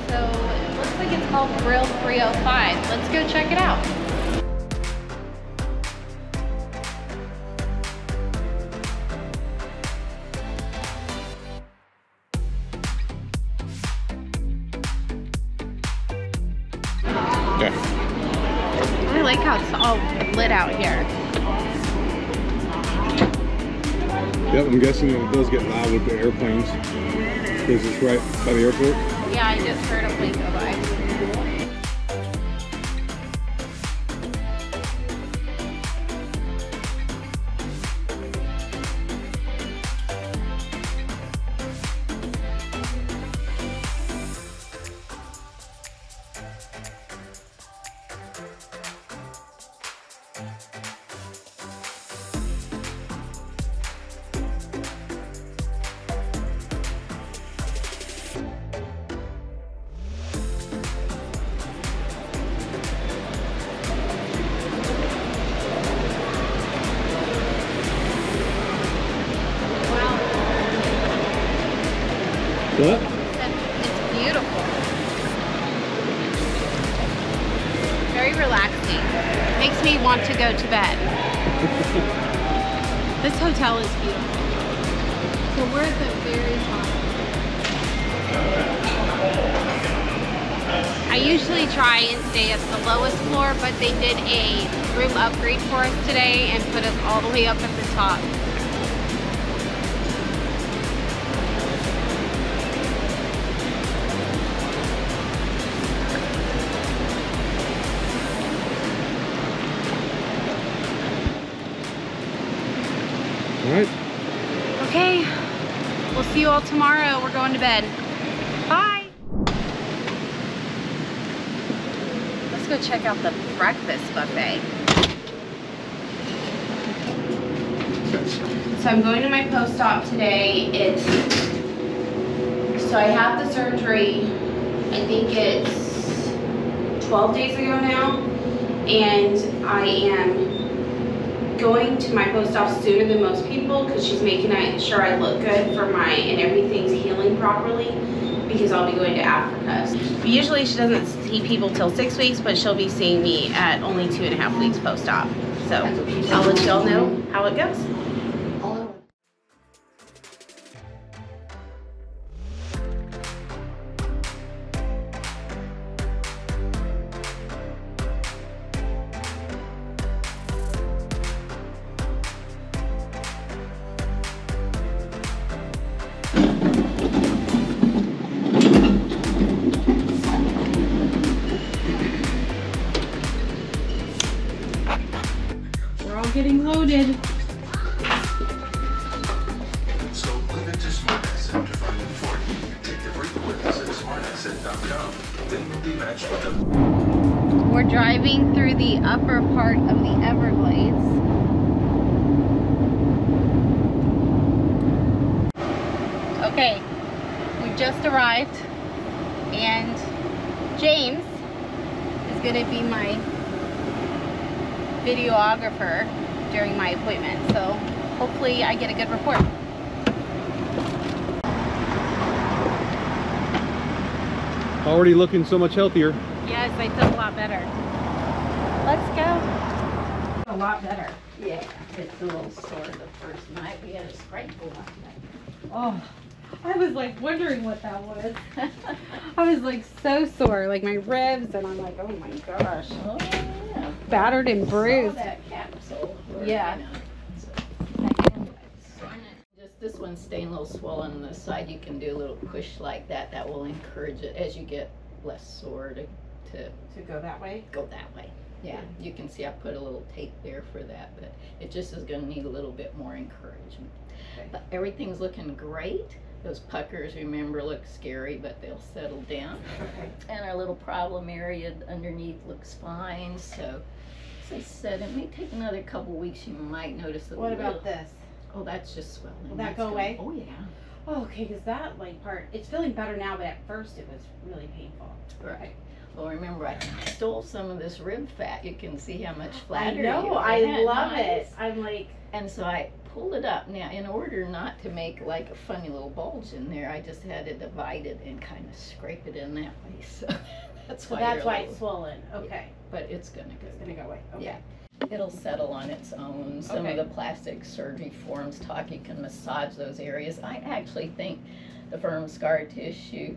So it looks like it's called Grill 305. Let's go check it out. Okay. I like how it's all lit out here. Yep, I'm guessing it does get loud with the airplanes because it's right by the airport. Yeah, I just heard a plane go by. What? It's beautiful. Very relaxing. Makes me want to go to bed. This hotel is beautiful. So we're at the very top. I usually try and stay at the lowest floor, but they did a room upgrade for us today and put us all the way up at the top. All right. Okay, we'll see you all tomorrow. We're going to bed. Bye. Let's go check out the breakfast buffet. So I'm going to my post-op today. So I had the surgery, I think it's 12 days ago now, and I am going to my post-op sooner than most people because she's making sure I look good for and everything's healing properly because I'll be going to Africa. Usually she doesn't see people till 6 weeks, but she'll be seeing me at only 2.5 weeks post-op. So I'll let y'all know how it goes. Getting loaded. So click into Smart Asset to find it for you. Take the free quiz at smartasset.com. Then you'll be matched with them. We're driving through the upper part of the Everglades. Okay, we just arrived and James is going to be my videographer during my appointment, so hopefully I get a good report. Already looking so much healthier. Yes, I feel a lot better. Let's go. A lot better. Yeah, it's a little sore the first night. We had a scrape last night. Oh, I was like wondering what that was. I was like so sore, like my ribs, and I'm like, oh my gosh. Oh, yeah. Battered and bruised. That capsule. Yeah. Just this one's staying a little swollen on the side. You can do a little push like that. That will encourage it as you get less sore to go that way. Go that way. Yeah, you can see I put a little tape there for that, but it just is going to need a little bit more encouragement. Okay. But everything's looking great. Those puckers, remember, look scary, but they'll settle down. Okay. And our little problem area underneath looks fine. So, as I said, it may take another couple weeks. You might notice that. What about this? Oh, that's just swelling. Will that That's go away? Oh, yeah. Oh, okay, because that like part, it's feeling better now, but at first it was really painful. Right. Well, remember, I stole some of this rib fat. You can see how much flatter I know, you are. I Isn't that love nice? it. I'm like, And so I pulled it up. Now, in order not to make like a funny little bulge in there, I just had it divided and kind of scrape it in that way. So that's so why that's you're a why little- it's swollen. Okay. But it's gonna go. It's gonna go away. Okay. Yeah. It'll settle on its own. Some Okay. of the plastic surgery forms talk you can massage those areas. I actually think the firm scar tissue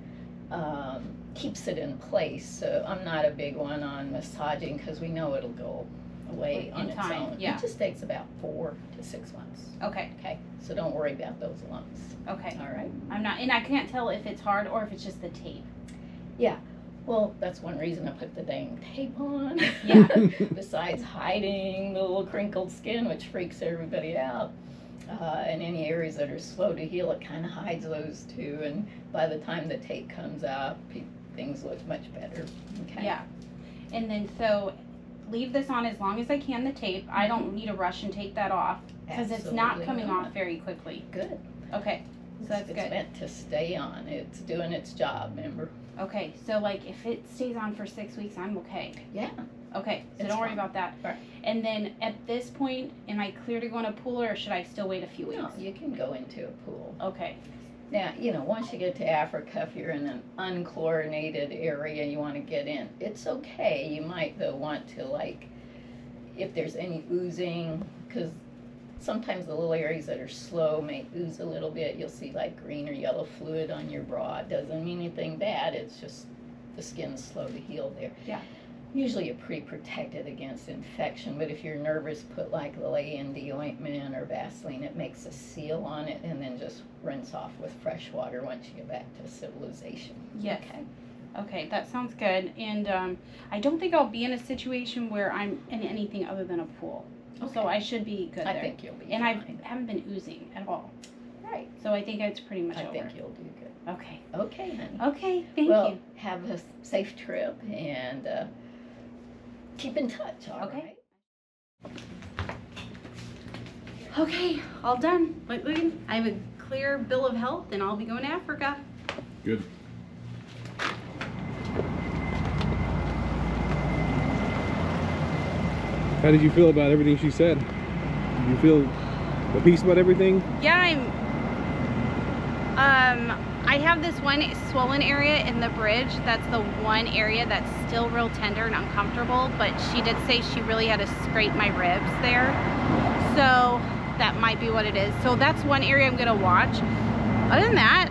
keeps it in place. So I'm not a big one on massaging because we know it'll go away In on its time, own. yeah. It just takes about 4 to 6 months. Okay. Okay, so don't worry about those lumps. Okay. All right. I'm not, and I can't tell if it's hard or if it's just the tape. Yeah. Well, that's one reason I put the dang tape on. Yeah. Besides hiding the little crinkled skin, which freaks everybody out. And any areas that are slow to heal, it kind of hides those too. And by the time the tape comes out, things look much better. Okay. Yeah. And then so leave this on as long as I can, the tape. I don't need to rush and take that off because it's not Absolutely coming not. off very quickly. Good. Okay. So that's It's good. meant to stay on. It's doing its job, remember? Okay. So like if it stays on for 6 weeks, I'm okay. Yeah. Okay. So It's don't worry fine. about that. Right. And then at this point, am I clear to go in a pool or should I still wait a few weeks? No, you can go into a pool. Okay. Now, you know, once you get to Africa, if you're in an unchlorinated area, you want to get in. It's okay. You might, though, want to, like, if there's any oozing, because sometimes the little areas that are slow may ooze a little bit. You'll see, like, green or yellow fluid on your bra. It doesn't mean anything bad. It's just the skin's slow to heal there. Yeah. Usually you're pretty protected against infection, but if you're nervous, put like lay-in ointment or Vaseline. It makes a seal on it and then just rinse off with fresh water once you get back to civilization. Yes. Okay. Okay, that sounds good. And I don't think I'll be in a situation where I'm in anything other than a pool. Okay. So I should be good I there. think you'll be And I fine. haven't been oozing at all. Right. So I think it's pretty much I over. think you'll do good. Okay. Okay, honey. Okay, thank Well, you. have a safe trip and keep in touch, all Okay. right? Okay, all done. Look, I have a clear bill of health and I'll be going to Africa. Good. How did you feel about everything she said? Did you feel at peace about everything? Yeah, I have this one swollen area in the bridge. That's the one area that's still real tender and uncomfortable, but she did say she really had to scrape my ribs there. So that might be what it is. So that's one area I'm gonna watch. Other than that,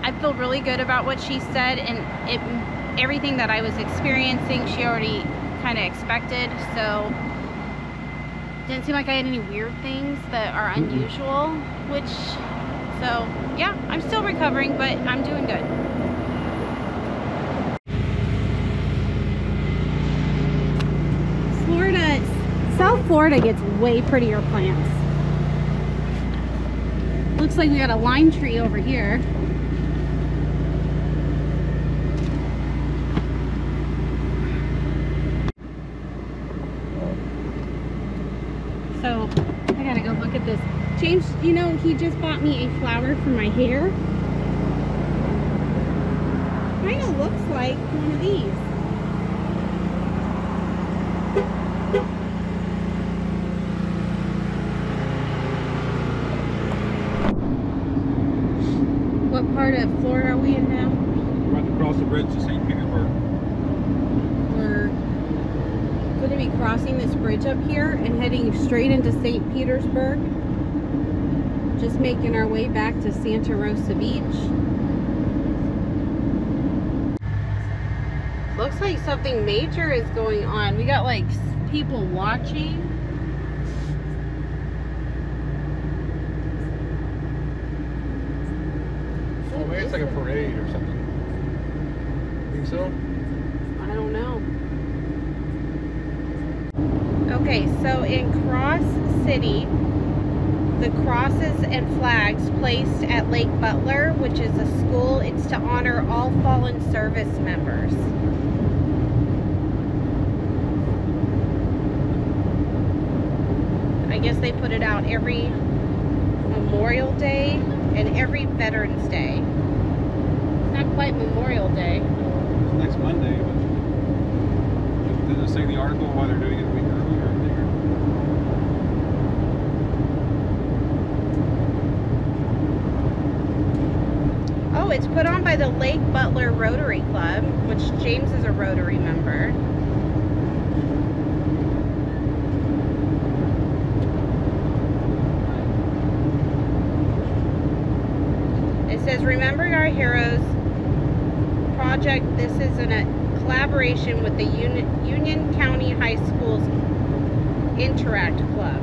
I feel really good about what she said, and everything that I was experiencing, she already kind of expected. So didn't seem like I had any weird things that are unusual, which, so yeah, I'm still recovering, but I'm doing good. South Florida gets way prettier plants. Looks like we got a lime tree over here. So I gotta go look at this. James, you know, he just bought me a flower for my hair. Kind of looks like one of these. What part of Florida are we in now? We're about to cross the bridge to St. Petersburg. We're going to be crossing this bridge up here and heading straight into St. Petersburg. Just making our way back to Santa Rosa Beach. Looks like something major is going on. We got like people watching. Oh, maybe it's like a parade or something. Think so? I don't know. Okay, so in Cross City, the crosses and flags placed at Lake Butler, which is a school. It's to honor all fallen service members. I guess they put it out every Memorial Day and every Veterans Day. It's not quite Memorial Day. It's next Monday, but did it say in the article why they're doing it a week earlier? Oh, it's put on by the Lake Butler Rotary Club, which James is a Rotary member. It says, remembering our heroes project. This is in a collaboration with the Union County High School's Interact Club.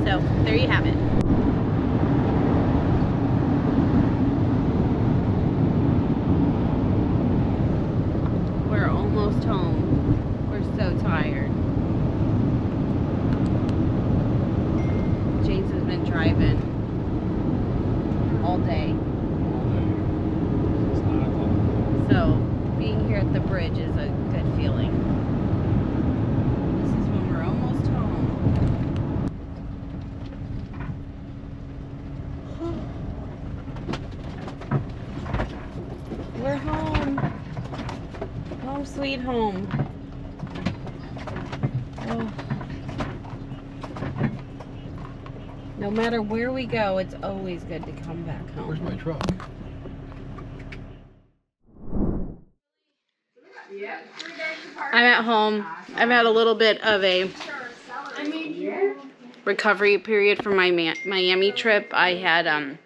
So, there you have it. We're almost home. We're so tired. James has been driving all day. So, being here at the bridge is a good feeling. This is when we're almost home. We're home. Home sweet home. Oh. No matter where we go, it's always good to come back home. Where's my truck? I'm at home. I've had a little bit of a recovery period from my Miami trip. I had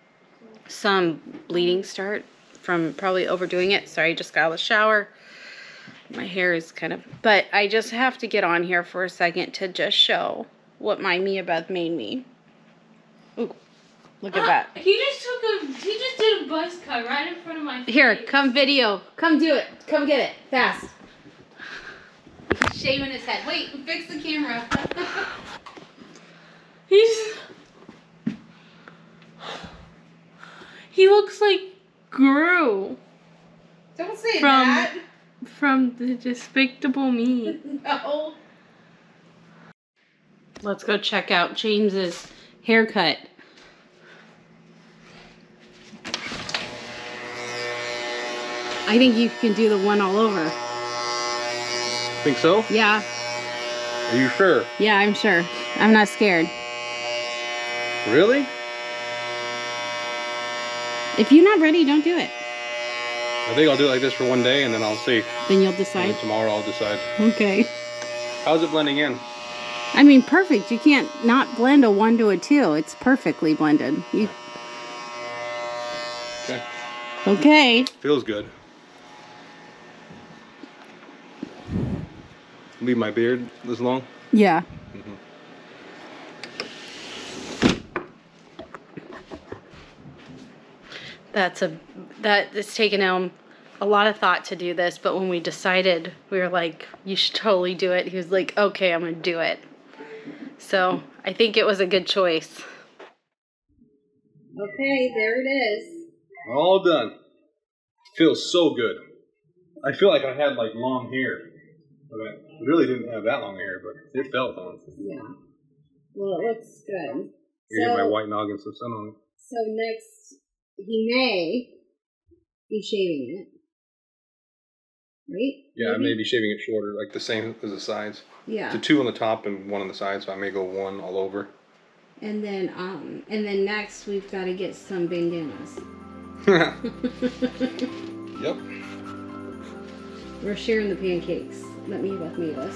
some bleeding start from probably overdoing it. Sorry, just got out of the shower. My hair is kind of... But I just have to get on here for a second to just show what my Mia Beth made me. Ooh, look at that. He just did a buzz cut right in front of my face. Here, come video. Come do it. Come get it. Fast. He's shaving his head. Wait, fix the camera. He looks like Gru. Don't say that. From the Despicable Me. No. Let's go check out James's haircut. I think you can do the one all over. Think so? Yeah. Are you sure? Yeah, I'm sure. I'm not scared. Really? If you're not ready, don't do it. I think I'll do it like this for one day and then I'll see. Then you'll decide? And tomorrow I'll decide. Okay. How's it blending in? I mean, perfect. You can't not blend a 1 to a 2. It's perfectly blended. Okay. Okay. Feels good. Leave my beard this long? Yeah. It's taken a lot of thought to do this, but when we decided, we were like, you should totally do it. He was like, okay, I'm gonna do it. So I think it was a good choice. Okay, there it is. All done. Feels so good. I feel like I had like long hair. But I really didn't have that long hair, but it felt long. Yeah. Well, it looks good. You get my white noggin some sun on it. So next, he may be shaving it. Right? Yeah, maybe shaving it shorter, like the same as the sides. Yeah. So 2 on the top and 1 on the side, so I may go 1 all over. And then next we've got to get some bandanas. Yep. We're sharing the pancakes. Let me with me this.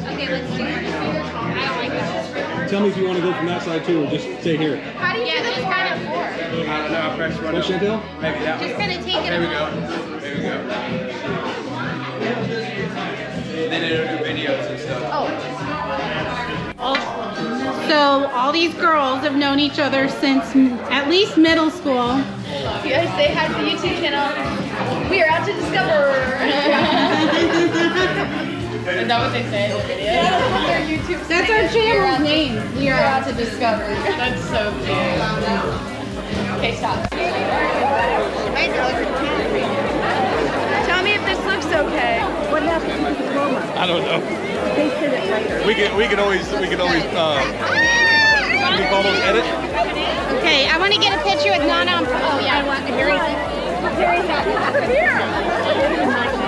Okay, let's do it. I don't like that. Tell me if you want to go from that side too, or just stay here. How do you do the kind of four? I don't know, I pressed one. What, Shantelle? Maybe that Just one. gonna take it. There we go. There we go. all these girls have known each other since at least middle school. You guys say hi to the YouTube channel. We are out to discover. Is that what they say in the video? Yeah, that's what their YouTube That's our channel's name. We are out to discover. That's so cute. Okay, stop. Tell me if this looks okay. What happened to the diploma? I don't know. They said it later. We can always what do you call those, edit? Okay, I want to get a picture with Nana. Oh yeah, I want Harry's. Harry's out. Here.